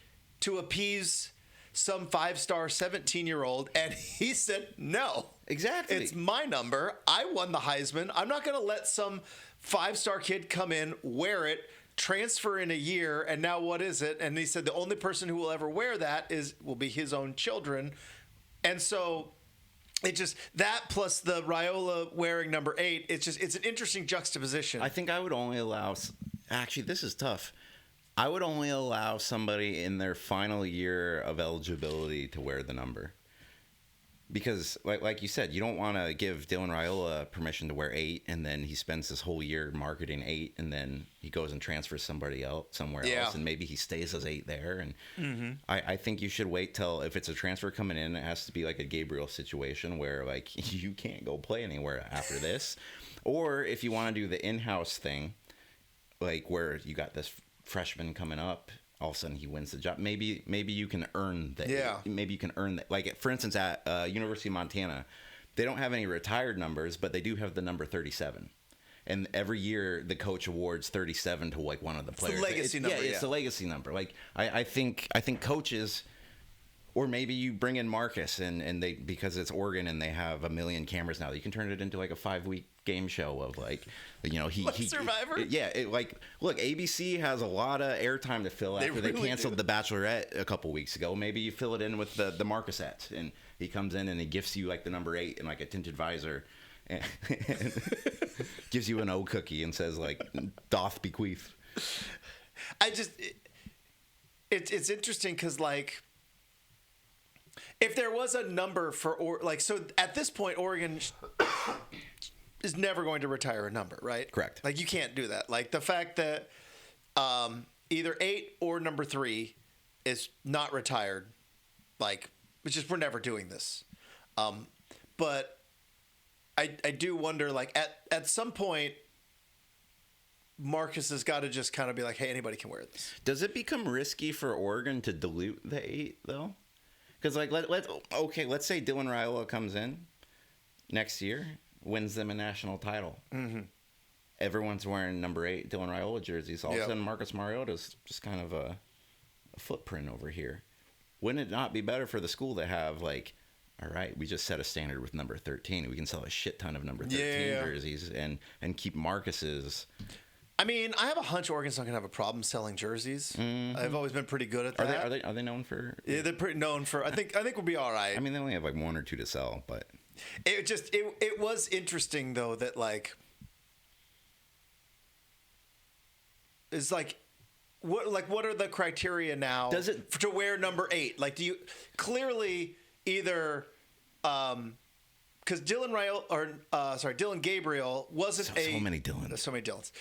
to appease some 5-star 17-year-old, and he said no. Exactly. It's my number. I won the Heisman. I'm not going to let some 5-star kid come in, wear it, transfer in a year, and now what is it? And he said the only person who will ever wear that will be his own children. And so it just, that plus the Raiola wearing number 8, it's an interesting juxtaposition. I think I would only allow, actually, this is tough. I would only allow somebody in their final year of eligibility to wear the number. Because, like you said, you don't want to give Dylan Raiola permission to wear 8, and then he spends this whole year marketing 8, and then he goes and transfers somewhere else, and maybe he stays as 8 there. And I think you should wait till, if it's a transfer coming in, it has to be like a Gabriel situation where, like, you can't go play anywhere after this. Or if you want to do the in-house thing, like where you got this freshman coming up, all of a sudden he wins the job. Maybe you can earn that. Yeah. Maybe you can earn that. Like, for instance, at University of Montana, they don't have any retired numbers, but they do have the number 37. And every year the coach awards 37 to like one of the players. It's a legacy number. Yeah, it's a legacy number. Like I think coaches, or maybe you bring in Marcus and they, because it's Oregon and they have 1 million cameras now, you can turn it into like a 5-week game show of like, you know, he Survivor. Look, ABC has a lot of airtime to fill after they canceled The Bachelorette a couple weeks ago. Maybe you fill it in with the Marcusette, and he comes in and he gifts you like the number 8 and like a tinted visor, and gives you an O cookie and says like, "Doth bequeath." It's interesting because, like, if there was a number for so at this point Oregon is never going to retire a number, right? Correct. Like, you can't do that. Like, the fact that either 8 or number 3 is not retired, like, it's just, we're never doing this. But I do wonder, like, at some point Marcus has got to just kind of be like, hey, anybody can wear this. Does it become risky for Oregon to dilute the 8 though? Because, like, let's say Dylan Raiola comes in next year, wins them a national title. Mm-hmm. Everyone's wearing number 8 Dylan Raiola jerseys. All of a sudden, Marcus Mariota's just kind of a footprint over here. Wouldn't it not be better for the school to have, like, all right, we just set a standard with number 13. We can sell a shit ton of number 13 jerseys and keep Marcus's. I mean, I have a hunch Oregon's not going to have a problem selling jerseys. Mm-hmm. I've always been pretty good at that. Are they known for? Yeah, they're pretty known for. I think we'll be all right. I mean, they only have like 1 or 2 to sell, but it was interesting though that, like, it's like what are the criteria now to wear number 8? Like, do you clearly either because Dylan Gabriel wasn't so many Dylans. There's so many Dylans.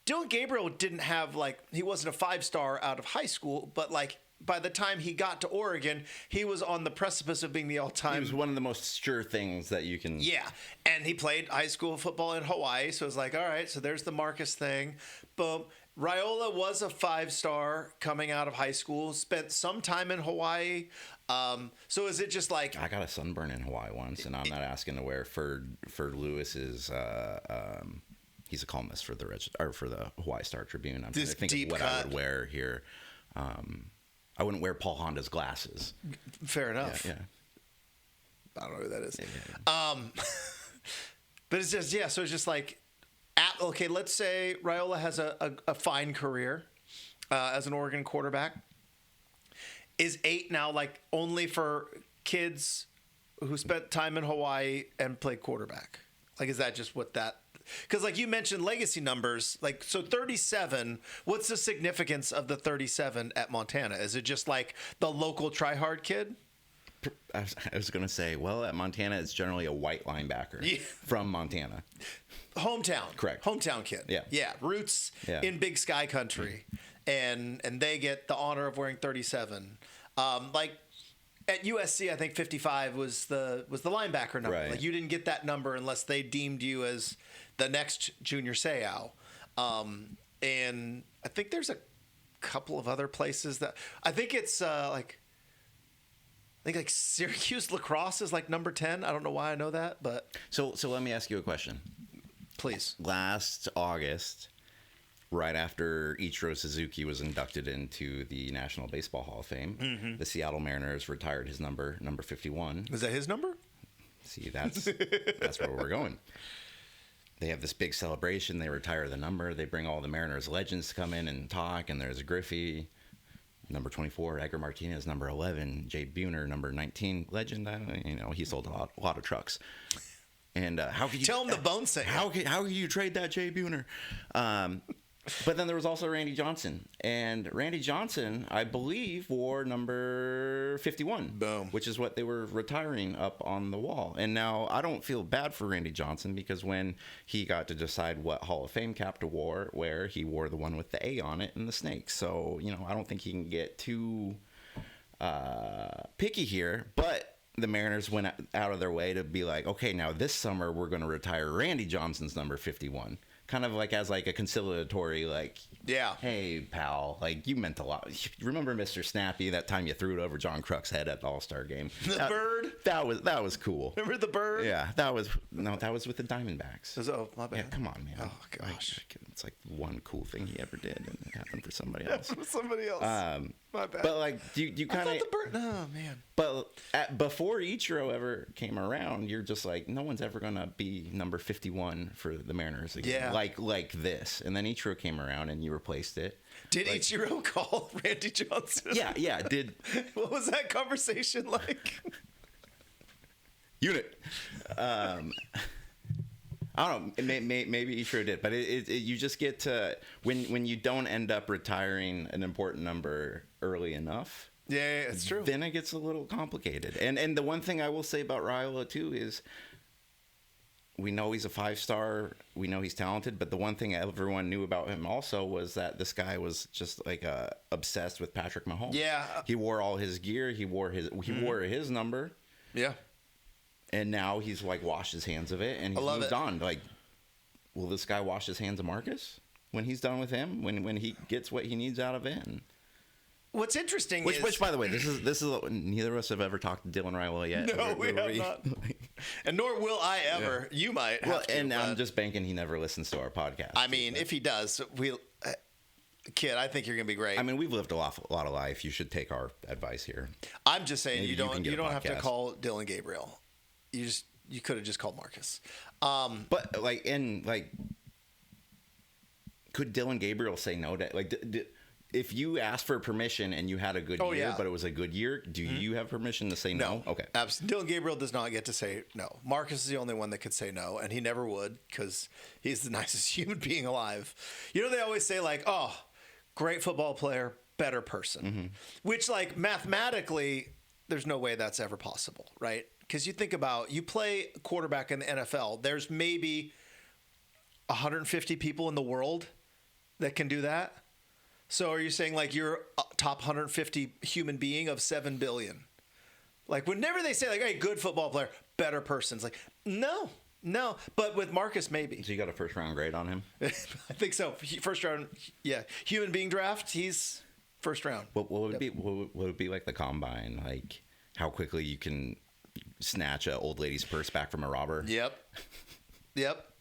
Dylan Gabriel didn't have, like, he wasn't a 5-star out of high school, but, like, by the time he got to Oregon, he was on the precipice of being the all-time. He was one of the most sure things that you can. Yeah, and he played high school football in Hawaii, so it's like, all right, so there's the Marcus thing. Boom. Raiola was a 5-star coming out of high school, spent some time in Hawaii. So is it just like, I got a sunburn in Hawaii once, and I'm not asking to wear Ferd Lewis's. He's a columnist for the Hawaii Star Tribune. I'm trying to think of what I would wear here. I wouldn't wear Paul Honda's glasses. Fair enough. Yeah. I don't know who that is. Yeah. But it's just, so it's just like, okay, let's say Raiola has a fine career as an Oregon quarterback. Is 8 now, like, only for kids who spent time in Hawaii and played quarterback? Like, is that just what that... Because, like, you mentioned legacy numbers. Like, so 37, what's the significance of the 37 at Montana? Is it just, like, the local try-hard kid? I was going to say, well, at Montana, it's generally a white linebacker from Montana. Hometown. Correct. Hometown kid. Yeah. Yeah. Roots in Big Sky country. And they get the honor of wearing 37. Like, at USC, I think 55 was the linebacker number. Right. Like, you didn't get that number unless they deemed you as the next Junior Seau. And I think there's a couple of other places that I think it's like Syracuse lacrosse is like number 10. I don't know why I know that, but so let me ask you a question, please. Last August, right after Ichiro Suzuki was inducted into the National Baseball Hall of Fame, the Seattle Mariners retired his number 51. Is that his number? See, that's where we're going. they have this big celebration. They retire the number. They bring all the Mariners legends to come in and talk. And there's Griffey, number 24, Edgar Martinez, number 11, Jay Buhner, number 19, legend. He sold a lot of trucks. And how could you tell him the bone singer? How could you trade that Jay Buhner? But then there was also Randy Johnson, and Randy Johnson, I believe, wore number 51. Boom. Which is what they were retiring up on the wall. And now I don't feel bad for Randy Johnson, because when he got to decide what Hall of Fame cap to wear, he wore the one with the A on it and the snake. So I don't think he can get too picky here, but the Mariners went out of their way to be like, okay, now this summer we're going to retire Randy Johnson's number 51. Kind of like as like a conciliatory, like, yeah, hey pal, like you meant a lot. Remember Mr. Snappy, that time you threw it over John Kruk's head at the All-Star game? The bird? That was cool. Remember the bird? Yeah, that was with the Diamondbacks. Oh, my bad. Yeah, come on, man. Oh gosh, it's like one cool thing he ever did, and it happened for somebody else. Somebody else. My bad. But like, do you kind of? The bird. Oh man. But before Ichiro ever came around, you're just like, no one's ever gonna be number 51 for the Mariners again. Yeah. Like this, and then Ichiro came around, and you replaced it. Did Ichiro call Randy Johnson? Yeah. Did what was that conversation like? Unit. I don't know. Maybe Ichiro did, but you just get to when you don't end up retiring an important number early enough. Yeah, it's true. Then it gets a little complicated. And the one thing I will say about Raiola too is, we know he's a 5-star. We know he's talented, but the one thing everyone knew about him also was that this guy was just like obsessed with Patrick Mahomes. Yeah, he wore all his gear. He wore his number. Yeah. And now he's like washed his hands of it, and he's moved on. Like, will this guy wash his hands of Marcus when he's done with him? When he gets what he needs out of it? And what's interesting is, which by the way, this is neither of us have ever talked to Dylan Raiola yet. No, we have not, and nor will I ever. Yeah. You might. Well, I'm just banking he never listens to our podcast. I mean, if he does, kid, I think you're gonna be great. I mean, we've lived a lot of life. You should take our advice here. I'm just saying, Maybe you don't have to call Dylan Gabriel. You could have just called Marcus. But could Dylan Gabriel say no to if you asked for permission and you had a good year, but it was a good year, do you have permission to say no? Okay. Dylan Gabriel does not get to say no. Marcus is the only one that could say no, and he never would, because he's the nicest human being alive. They always say like, oh, great football player, better person, which like mathematically, there's no way that's ever possible, right? Because you think about, you play quarterback in the NFL, there's maybe 150 people in the world that can do that. So are you saying like you're a top 150 human being of 7 billion? Like whenever they say like, hey, good football player, better person, it's like, no. But with Marcus, maybe. So you got a first round grade on him? I think so. First round, yeah. Human being draft, he's first round. What would it be like the combine? Like how quickly you can snatch an old lady's purse back from a robber? Yep.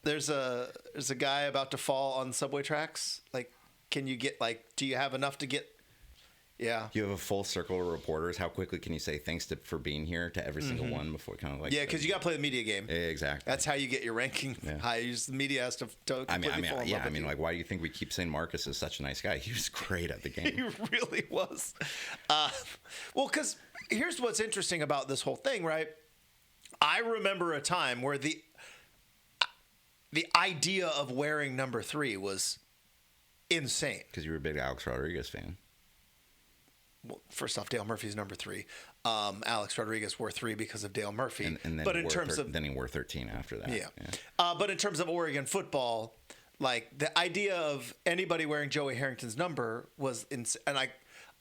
There's a guy about to fall on subway tracks. Like, can you get do you have enough to get? Yeah. You have a full circle of reporters. How quickly can you say thanks for being here to every single one before kind of like? Yeah, because you got to play the media game. Exactly. That's how you get your ranking high. The media has to completely fall in love with you. Like, why do you think we keep saying Marcus is such a nice guy? He was great at the game. He really was. Well, because here's what's interesting about this whole thing, right? I remember a time where the idea of wearing number 3 was insane. Because you were a big Alex Rodriguez fan. Well, first off, Dale Murphy's number 3. Alex Rodriguez wore 3 because of Dale Murphy. And then but in terms of then he wore 13 after that. Yeah. But in terms of Oregon football, like the idea of anybody wearing Joey Harrington's number was insane. And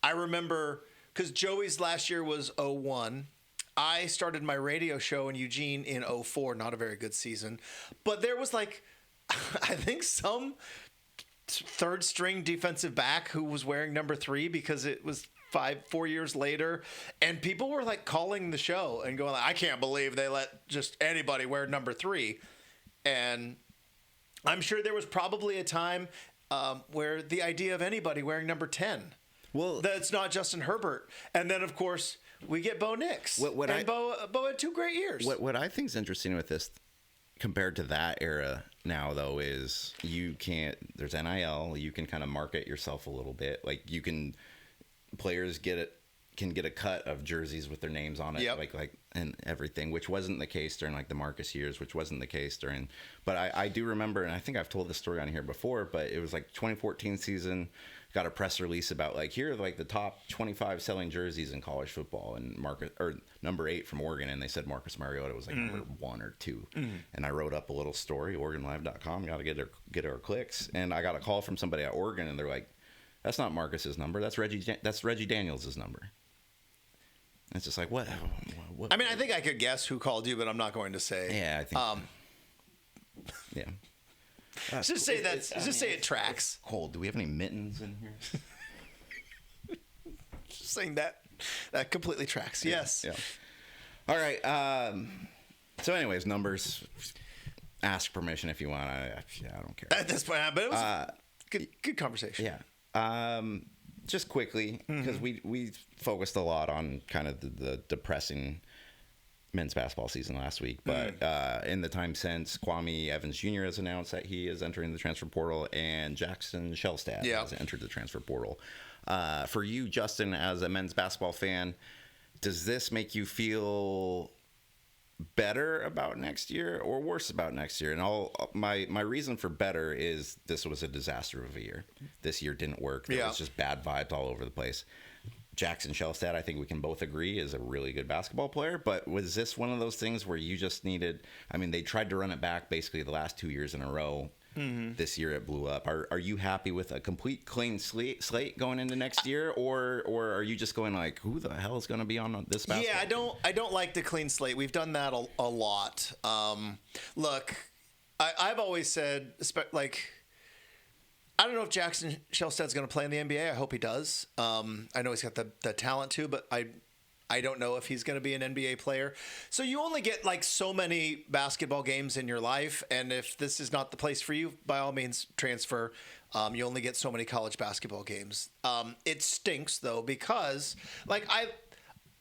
I remember because Joey's last year was 01. I started my radio show in Eugene in 04, not a very good season. But there was I think some third string defensive back who was wearing number 3 because it was 4 years later. And people were calling the show and going I can't believe they let just anybody wear number 3. And I'm sure there was probably a time where the idea of anybody wearing number 10. Well, that's not Justin Herbert. And then, of course, we get Bo Nix. Bo had 2 great years. What I think is interesting with this compared to that era now, though, is there's NIL, you can kind of market yourself a little bit. Like players can get a cut of jerseys with their names on it, Yep. like and everything, which wasn't the case during like the Marcus years, which wasn't the case during. But I do remember, and I think I've told this story on here before, but it was like 2014 season. Got a press release about like here are like the top 25 selling jerseys in college football, and number 8 from Oregon, and they said Marcus Mariota was like number 1 or 2, and I wrote up a little story, OregonLive.com, got to get our clicks, and I got a call from somebody at Oregon, and they're like, that's not Marcus's number, that's Reggie Daniels' number. And it's just like what? I mean, I think I could guess who called you, but I'm not going to say. Yeah, I think. Yeah. Just say say it tracks. Cold. Do we have any mittens in here? Just saying that completely tracks. Yes. Yeah. All right. So, anyways, numbers. Ask permission if you want. I don't care. At this point, but it was good conversation. Yeah. Just quickly, because we focused a lot on kind of the depressing men's basketball season last week, but in the time since, Kwame Evans Jr. has announced that he is entering the transfer portal, and Jackson Shelstad has entered the transfer portal. For you, Justin, as a men's basketball fan, does this make you feel better about next year or worse about next year? And my reason for better is this was a disaster of a year. This year didn't work. There was just bad vibes all over the place. Jackson Shelstad, I think we can both agree, is a really good basketball player. But was this one of those things where you just needed? I mean, they tried to run it back basically the last 2 years in a row. This year it blew up. Are you happy with a complete clean slate going into next year, or are you just going like, who the hell is going to be on this basketball? Yeah, I don't like the clean slate. We've done that a lot. Look, I've always said, like, I don't know if Jackson Shelstad's going to play in the NBA. I hope he does. I know he's got the talent to, but I don't know if he's going to be an NBA player. So you only get like so many basketball games in your life, and if this is not the place for you, by all means transfer. You only get so many college basketball games. It stinks though, because like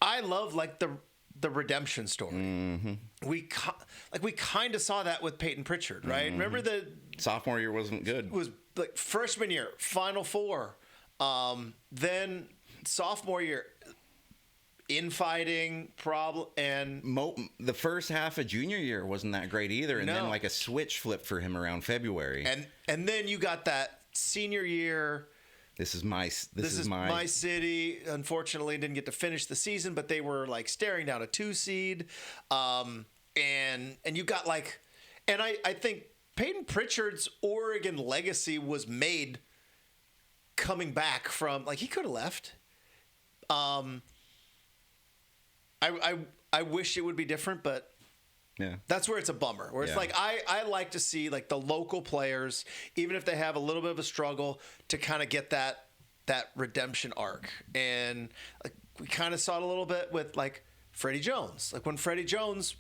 I love like the redemption story. We kind of saw that with Peyton Pritchard, right? Remember the sophomore year wasn't good. Was like freshman year, Final Four, then sophomore year, infighting problem, and the first half of junior year wasn't that great either, and then like a switch flipped for him around February, and then you got that senior year. This is my city. Unfortunately, didn't get to finish the season, but they were like staring down a 2 seed, and you got like, and I think Peyton Pritchard's Oregon legacy was made coming back from, like, he could have left. I wish it would be different, but yeah, that's where it's a bummer. Where it's like I like to see like the local players, even if they have a little bit of a struggle, to kind of get that redemption arc. And like, we kind of saw it a little bit with like Freddie Jones. Like when Freddie Jones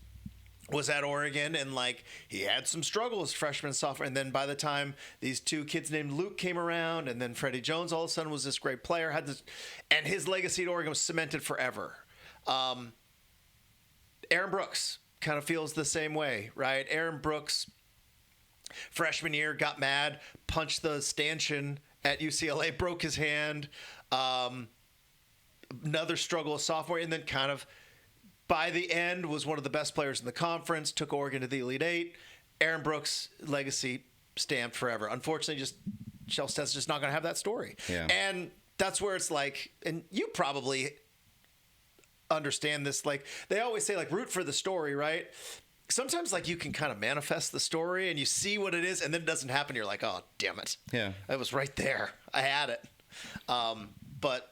was at Oregon, and like he had some struggles freshman and sophomore, and then by the time these 2 kids named Luke came around, and then Freddie Jones all of a sudden was this great player, and his legacy at Oregon was cemented forever. Aaron Brooks kind of feels the same way, right? Aaron Brooks, freshman year, got mad, punched the stanchion at UCLA, broke his hand. Another struggle as sophomore, and then kind of by the end was one of the best players in the conference, took Oregon to the Elite Eight. Aaron Brooks' legacy stamped forever. Unfortunately, Shelstad's just not going to have that story. Yeah. And that's where it's like, and you probably understand this, like they always say, like, root for the story, right? Sometimes like you can kind of manifest the story and you see what it is, and then it doesn't happen. You're like, oh, damn it. Yeah. It was right there. I had it. But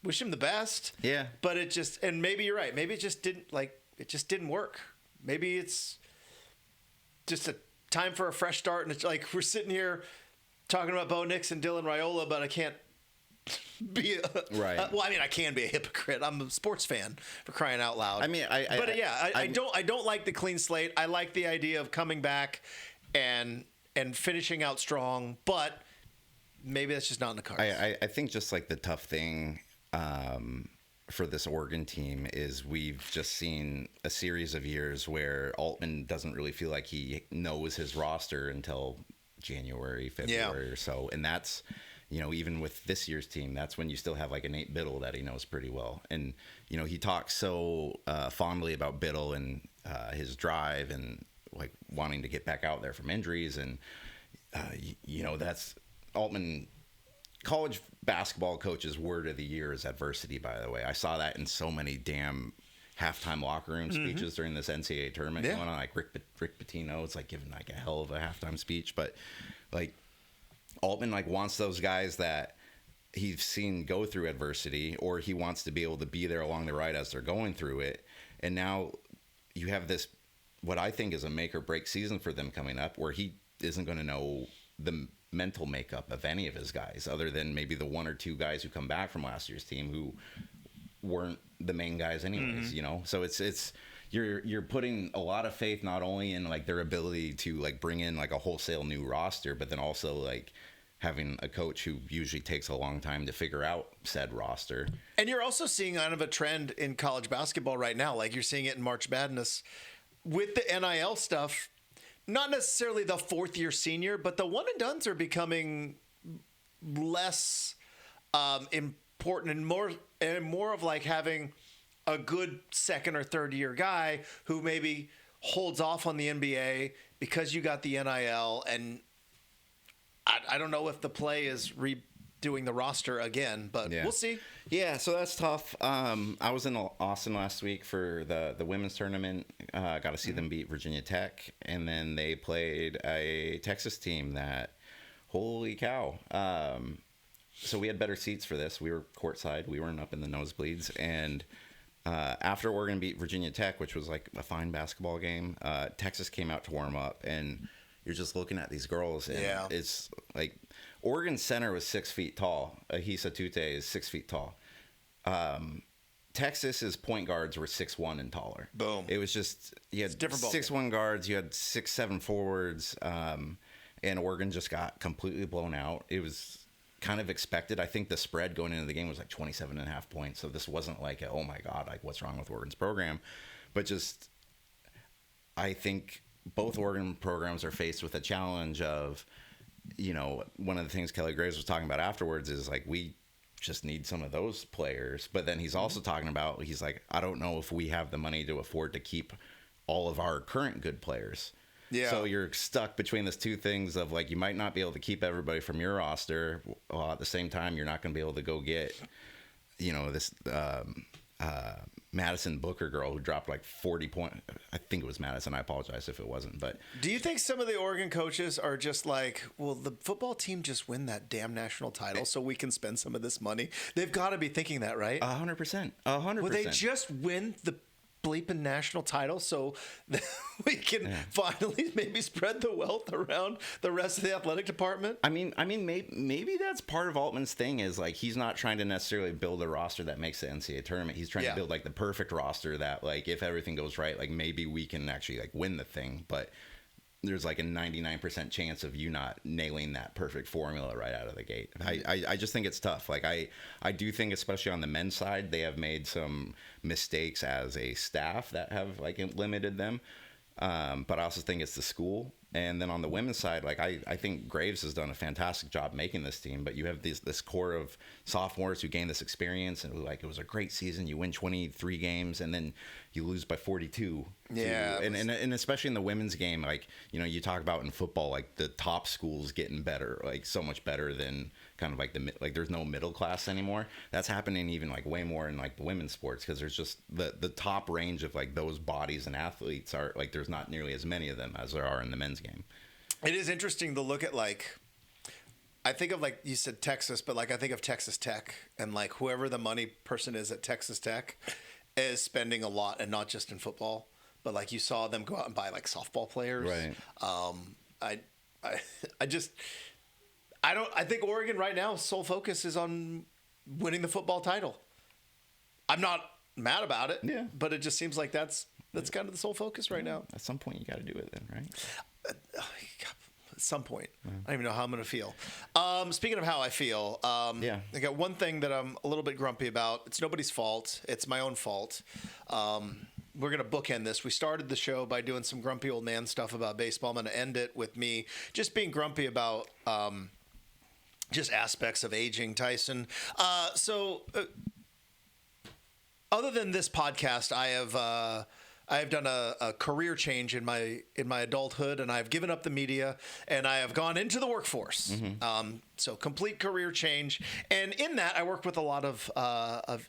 wish him the best. Yeah. But it just, and maybe you're right. Maybe it just didn't work. Maybe it's just a time for a fresh start. And it's like, we're sitting here talking about Bo Nix and Dylan Raiola, but I can't be right. Well, I mean, I can be a hypocrite. I'm a sports fan, for crying out loud. I mean, I don't like the clean slate. I like the idea of coming back and finishing out strong, but maybe that's just not in the cards. I think just like the tough thing for this Oregon team is we've just seen a series of years where Altman doesn't really feel like he knows his roster until January, February or so. And that's, even with this year's team, that's when you still have like a Nate Biddle that he knows pretty well. And, he talks so fondly about Biddle and his drive and like wanting to get back out there from injuries. And, that's Altman. College basketball coach's word of the year is adversity, by the way. I saw that in so many damn halftime locker room speeches during this NCAA tournament going on. Like Rick Pitino, it's like giving like a hell of a halftime speech. But like Altman like wants those guys that he's seen go through adversity, or he wants to be able to be there along the ride as they're going through it. And now you have this, what I think is a make or break season for them coming up, where he isn't going to know the mental makeup of any of his guys, other than maybe the one or two guys who come back from last year's team who weren't the main guys anyways. So it's you're putting a lot of faith not only in like their ability to like bring in like a wholesale new roster, but then also like having a coach who usually takes a long time to figure out said roster. And you're also seeing kind of a trend in college basketball right now, like you're seeing it in March Madness with the NIL stuff. Not necessarily the fourth year senior, but the one and dones are becoming less important and more of like having a good second or third year guy who maybe holds off on the NBA because you got the NIL. And I don't know if the play is redoing the roster again, but we'll see. Yeah, so that's tough. I was in Austin last week for the women's tournament. Got to see them beat Virginia Tech, and then they played a Texas team that, holy cow. So we had better seats for this. We were courtside. We weren't up in the nosebleeds. And after Oregon beat Virginia Tech, which was like a fine basketball game, Texas came out to warm up, and you're just looking at these girls, and it's like Oregon center was 6 feet tall. Ahisa Tute is 6 feet tall. Texas's point guards were 6'1" and taller. Boom. It was just, you had 6'1" guards, you had 6'7" forwards, and Oregon just got completely blown out. It was kind of expected. I think the spread going into the game was like 27.5 points. So this wasn't like, oh my God, like what's wrong with Oregon's program? But just, I think both Oregon programs are faced with a challenge of, one of the things Kelly Graves was talking about afterwards is like, we just need some of those players. But then he's also talking about, he's like, I don't know if we have the money to afford to keep all of our current good players. Yeah. So you're stuck between those two things of like, you might not be able to keep everybody from your roster, while at the same time, you're not going to be able to go get, this Madison Booker girl who dropped like 40 points. I think it was Madison. I apologize if it wasn't. But do you think some of the Oregon coaches are just like, well, the football team just win that damn national title so we can spend some of this money? They've got to be thinking that, right? 100%. 100%. Will they just win the bleeping national title so that we can finally maybe spread the wealth around the rest of the athletic department? I mean, maybe that's part of Altman's thing is like he's not trying to necessarily build a roster that makes the NCAA tournament. He's trying to build like the perfect roster that like if everything goes right, like maybe we can actually like win the thing. But there's like a 99% chance of you not nailing that perfect formula right out of the gate. I just think it's tough. Like I do think, especially on the men's side, they have made some mistakes as a staff that have like limited them. But I also think it's the school. And then on the women's side, like I think Graves has done a fantastic job making this team, but you have this core of sophomores who gain this experience and like it was a great season. You win 23 games and then you lose by 42. Yeah. And especially in the women's game, like, you talk about in football, like the top schools getting better, like so much better than kind of like there's no middle class anymore. That's happening even like way more in like the women's sports because there's just the top range of like those bodies and athletes are like there's not nearly as many of them as there are in the men's game. It is interesting to look at like, I think of like you said Texas, but like I think of Texas Tech and like whoever the money person is at Texas Tech is spending a lot, and not just in football, but like you saw them go out and buy like softball players. Right. I think Oregon right now sole focus is on winning the football title. I'm not mad about it. Yeah. But it just seems like that's kind of the sole focus right now. At some point you got to do it then, right? at some point. I don't even know how I'm going to feel. Speaking of how I feel, Yeah. I got one thing that I'm a little bit grumpy about. It's nobody's fault. It's my own fault. We're going to bookend this. We started the show by doing some grumpy old man stuff about baseball. I'm going to end it with me just being grumpy about just aspects of aging, Tyson. Other than this podcast, I have done a career change in my adulthood, and I've given up the media, and I have gone into the workforce. So complete career change, and in that, I work with a lot of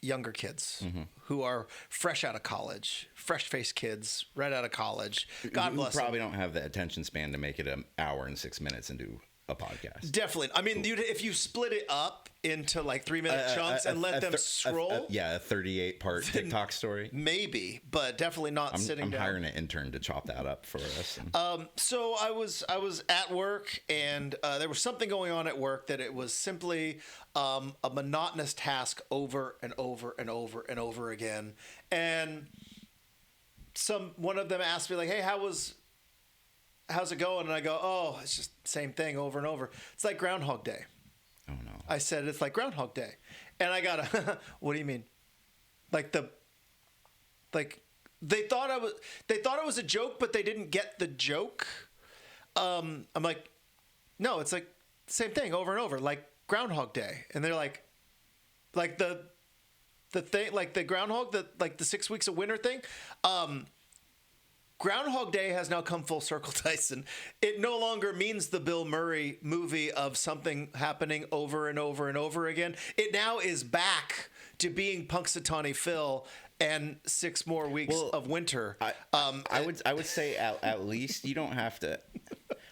younger kids who are fresh out of college, fresh-faced kids right out of college. God bless them. Probably don't have the attention span to make it an hour and 6 minutes and do a podcast. Definitely. I mean, if you split it up into like 3-minute chunks and let them scroll. A 38-part TikTok story. Maybe, but definitely not sitting down. I'm hiring an intern to chop that up for us. So I was at work, and there was something going on at work that it was simply a monotonous task over and over and over and over again. And one of them asked me like, "Hey, how's it going?" And I go, "Oh, it's just the same thing over and over. It's like Groundhog Day." Oh no. I said, "It's like Groundhog Day." And I got what do you mean? They thought it was a joke, but they didn't get the joke. I'm like, "No, it's like the same thing over and over, like Groundhog Day." And they're like the thing, like the groundhog, the 6 weeks of winter thing. Groundhog Day has now come full circle, Tyson. It no longer means the Bill Murray movie of something happening over and over and over again. It now is back to being Punxsutawney Phil and 6 more weeks of winter. I would say at least you don't have to.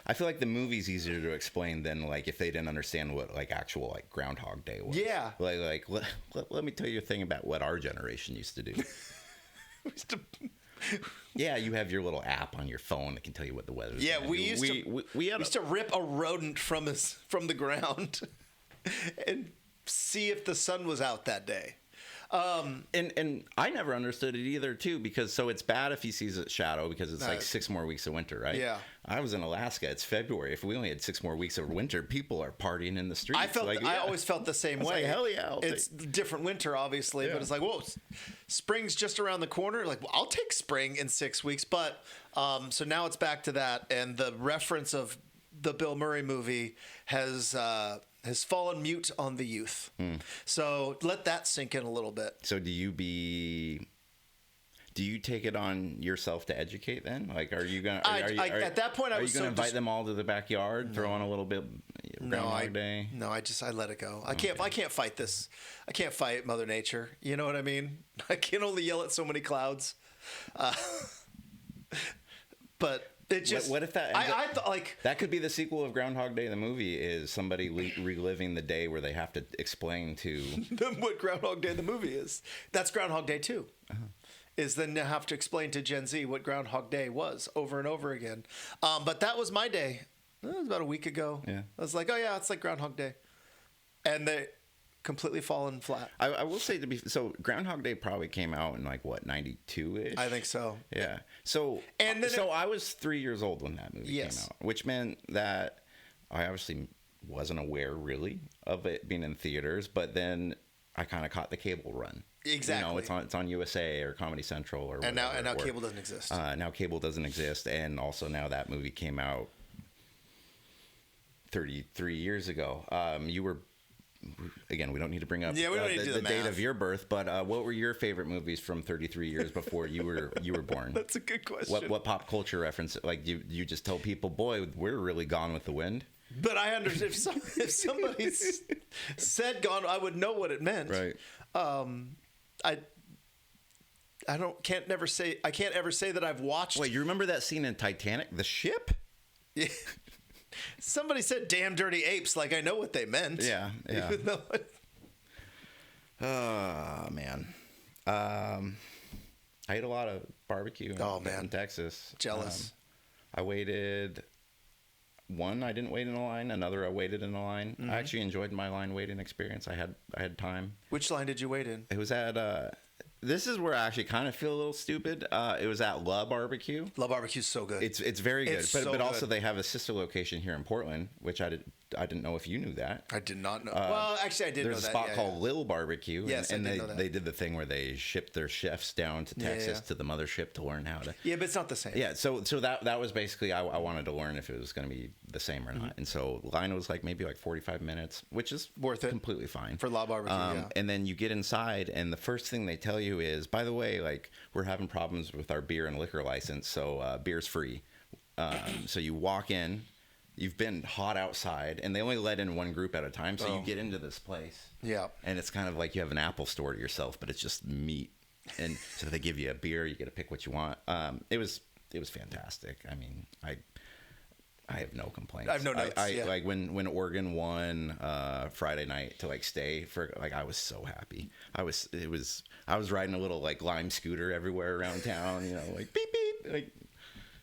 I feel like the movie's easier to explain than like if they didn't understand what like actual like Groundhog Day was. Yeah. Let me tell you a thing about what our generation used to do. Yeah, you have your little app on your phone that can tell you what the weather's. Yeah, we used to rip a rodent from the ground and see if the sun was out that day. And I never understood it either too, because so it's bad if he sees a shadow because it's like 6 more weeks of winter, right? Yeah. I was in Alaska. It's February. If we only had 6 more weeks of winter, people are partying in the streets. I always felt the same way. Like, hell yeah, it's different winter, obviously, Yeah. but it's like, whoa, spring's just around the corner. Like, well, I'll take spring in 6 weeks, but so now it's back to that, and the reference of the Bill Murray movie has fallen mute on the youth. So let that sink in a little bit. So do you take it on yourself to educate then? Like, are you gonna? At that point, I was gonna invite them all to the backyard, throw on a little bit Groundhog Day? No, I let it go. I can't fight this. I can't fight Mother Nature. You know what I mean? I can only yell at so many clouds. But it just. What if that? I thought like that could be the sequel of Groundhog Day. The movie is somebody reliving the day where they have to explain to what Groundhog Day the movie is. That's Groundhog Day too. Is then to have to explain to Gen Z what Groundhog Day was over and over again. But that was my day. That was about a week ago. Yeah. I was like, oh yeah, it's like Groundhog Day, and they completely fallen flat. I will say so Groundhog Day probably came out in like what 92-ish. I think so. Yeah. So I was 3 years old when that movie came out, which meant that I obviously wasn't aware really of it being in theaters, but then I kind of caught the cable run. Exactly. You know, it's on USA or Comedy Central or and now cable doesn't exist. Now cable doesn't exist, and also now that movie came out 33 years ago. You were. Again, we don't need to bring up the date of your birth, but what were your favorite movies from 33 years before you were born? That's a good question. What pop culture reference? Like you just tell people, boy, we're really Gone with the Wind. But I understand if somebody said "gone," I would know what it meant. Right. I can't ever say that I've watched. Wait, you remember that scene in Titanic, the ship? Yeah. Somebody said "damn dirty apes," like I know what they meant. Yeah. Even though Oh man. I ate a lot of barbecue in Texas. Jealous. I waited. One, I didn't wait in a line. Another, I waited in a line. Mm-hmm. I actually enjoyed my line waiting experience. I had time. Which line did you wait in? It was at This is where I actually kind of feel a little stupid. It was at La Barbecue. La Barbecue's so good. It's very good. It's But so also good. they have a sister location here in Portland, which I didn't know if you knew that. I did not know. Well, actually, I did know that. There's a spot called Lil Barbecue. Yes, and I did they, know that. they did the thing where they shipped their chefs down to Texas to the mothership to learn how to. Yeah, but it's not the same. Yeah, so that was basically I wanted to learn if it was going to be the same or not. And so line was like maybe like 45 minutes, which is Worth it. completely fine. For La Barbecue, yeah. And then you get inside and the first thing they tell you is, by the way, like we're having problems with our beer and liquor license, so beer's free. So you walk in, you've been hot outside, and they only let in one group at a time. So you get into this place, and it's kind of like you have an Apple store to yourself, but it's just meat. And so they give you a beer, you get to pick what you want. It was fantastic. I mean, I have no complaints. I have no notes. Like when Oregon won Friday night to like stay for like I was so happy. I was riding a little like Lime scooter everywhere around town, you know, like beep beep, like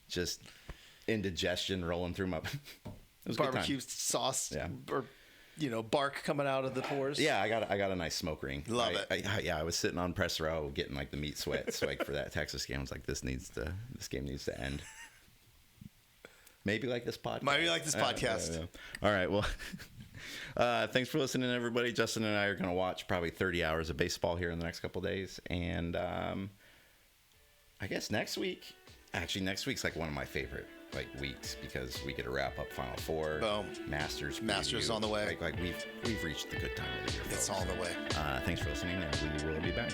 just indigestion rolling through my. It was a good Barbecue time. sauce, or bark coming out of the pores. Yeah, I got a nice smoke ring. Love it. I was sitting on press row getting like the meat sweats like for that Texas game. I was like, this game needs to end. Maybe like this podcast. Yeah. All right. Well, thanks for listening, everybody. Justin and I are going to watch probably 30 hours of baseball here in the next couple of days. And I guess next week's like one of my favorite like weeks because we get to wrap up Final Four. Boom. Masters preview. On the way. Like we've reached the good time of the year. It's folks. on the way. Thanks for listening, and we will be back.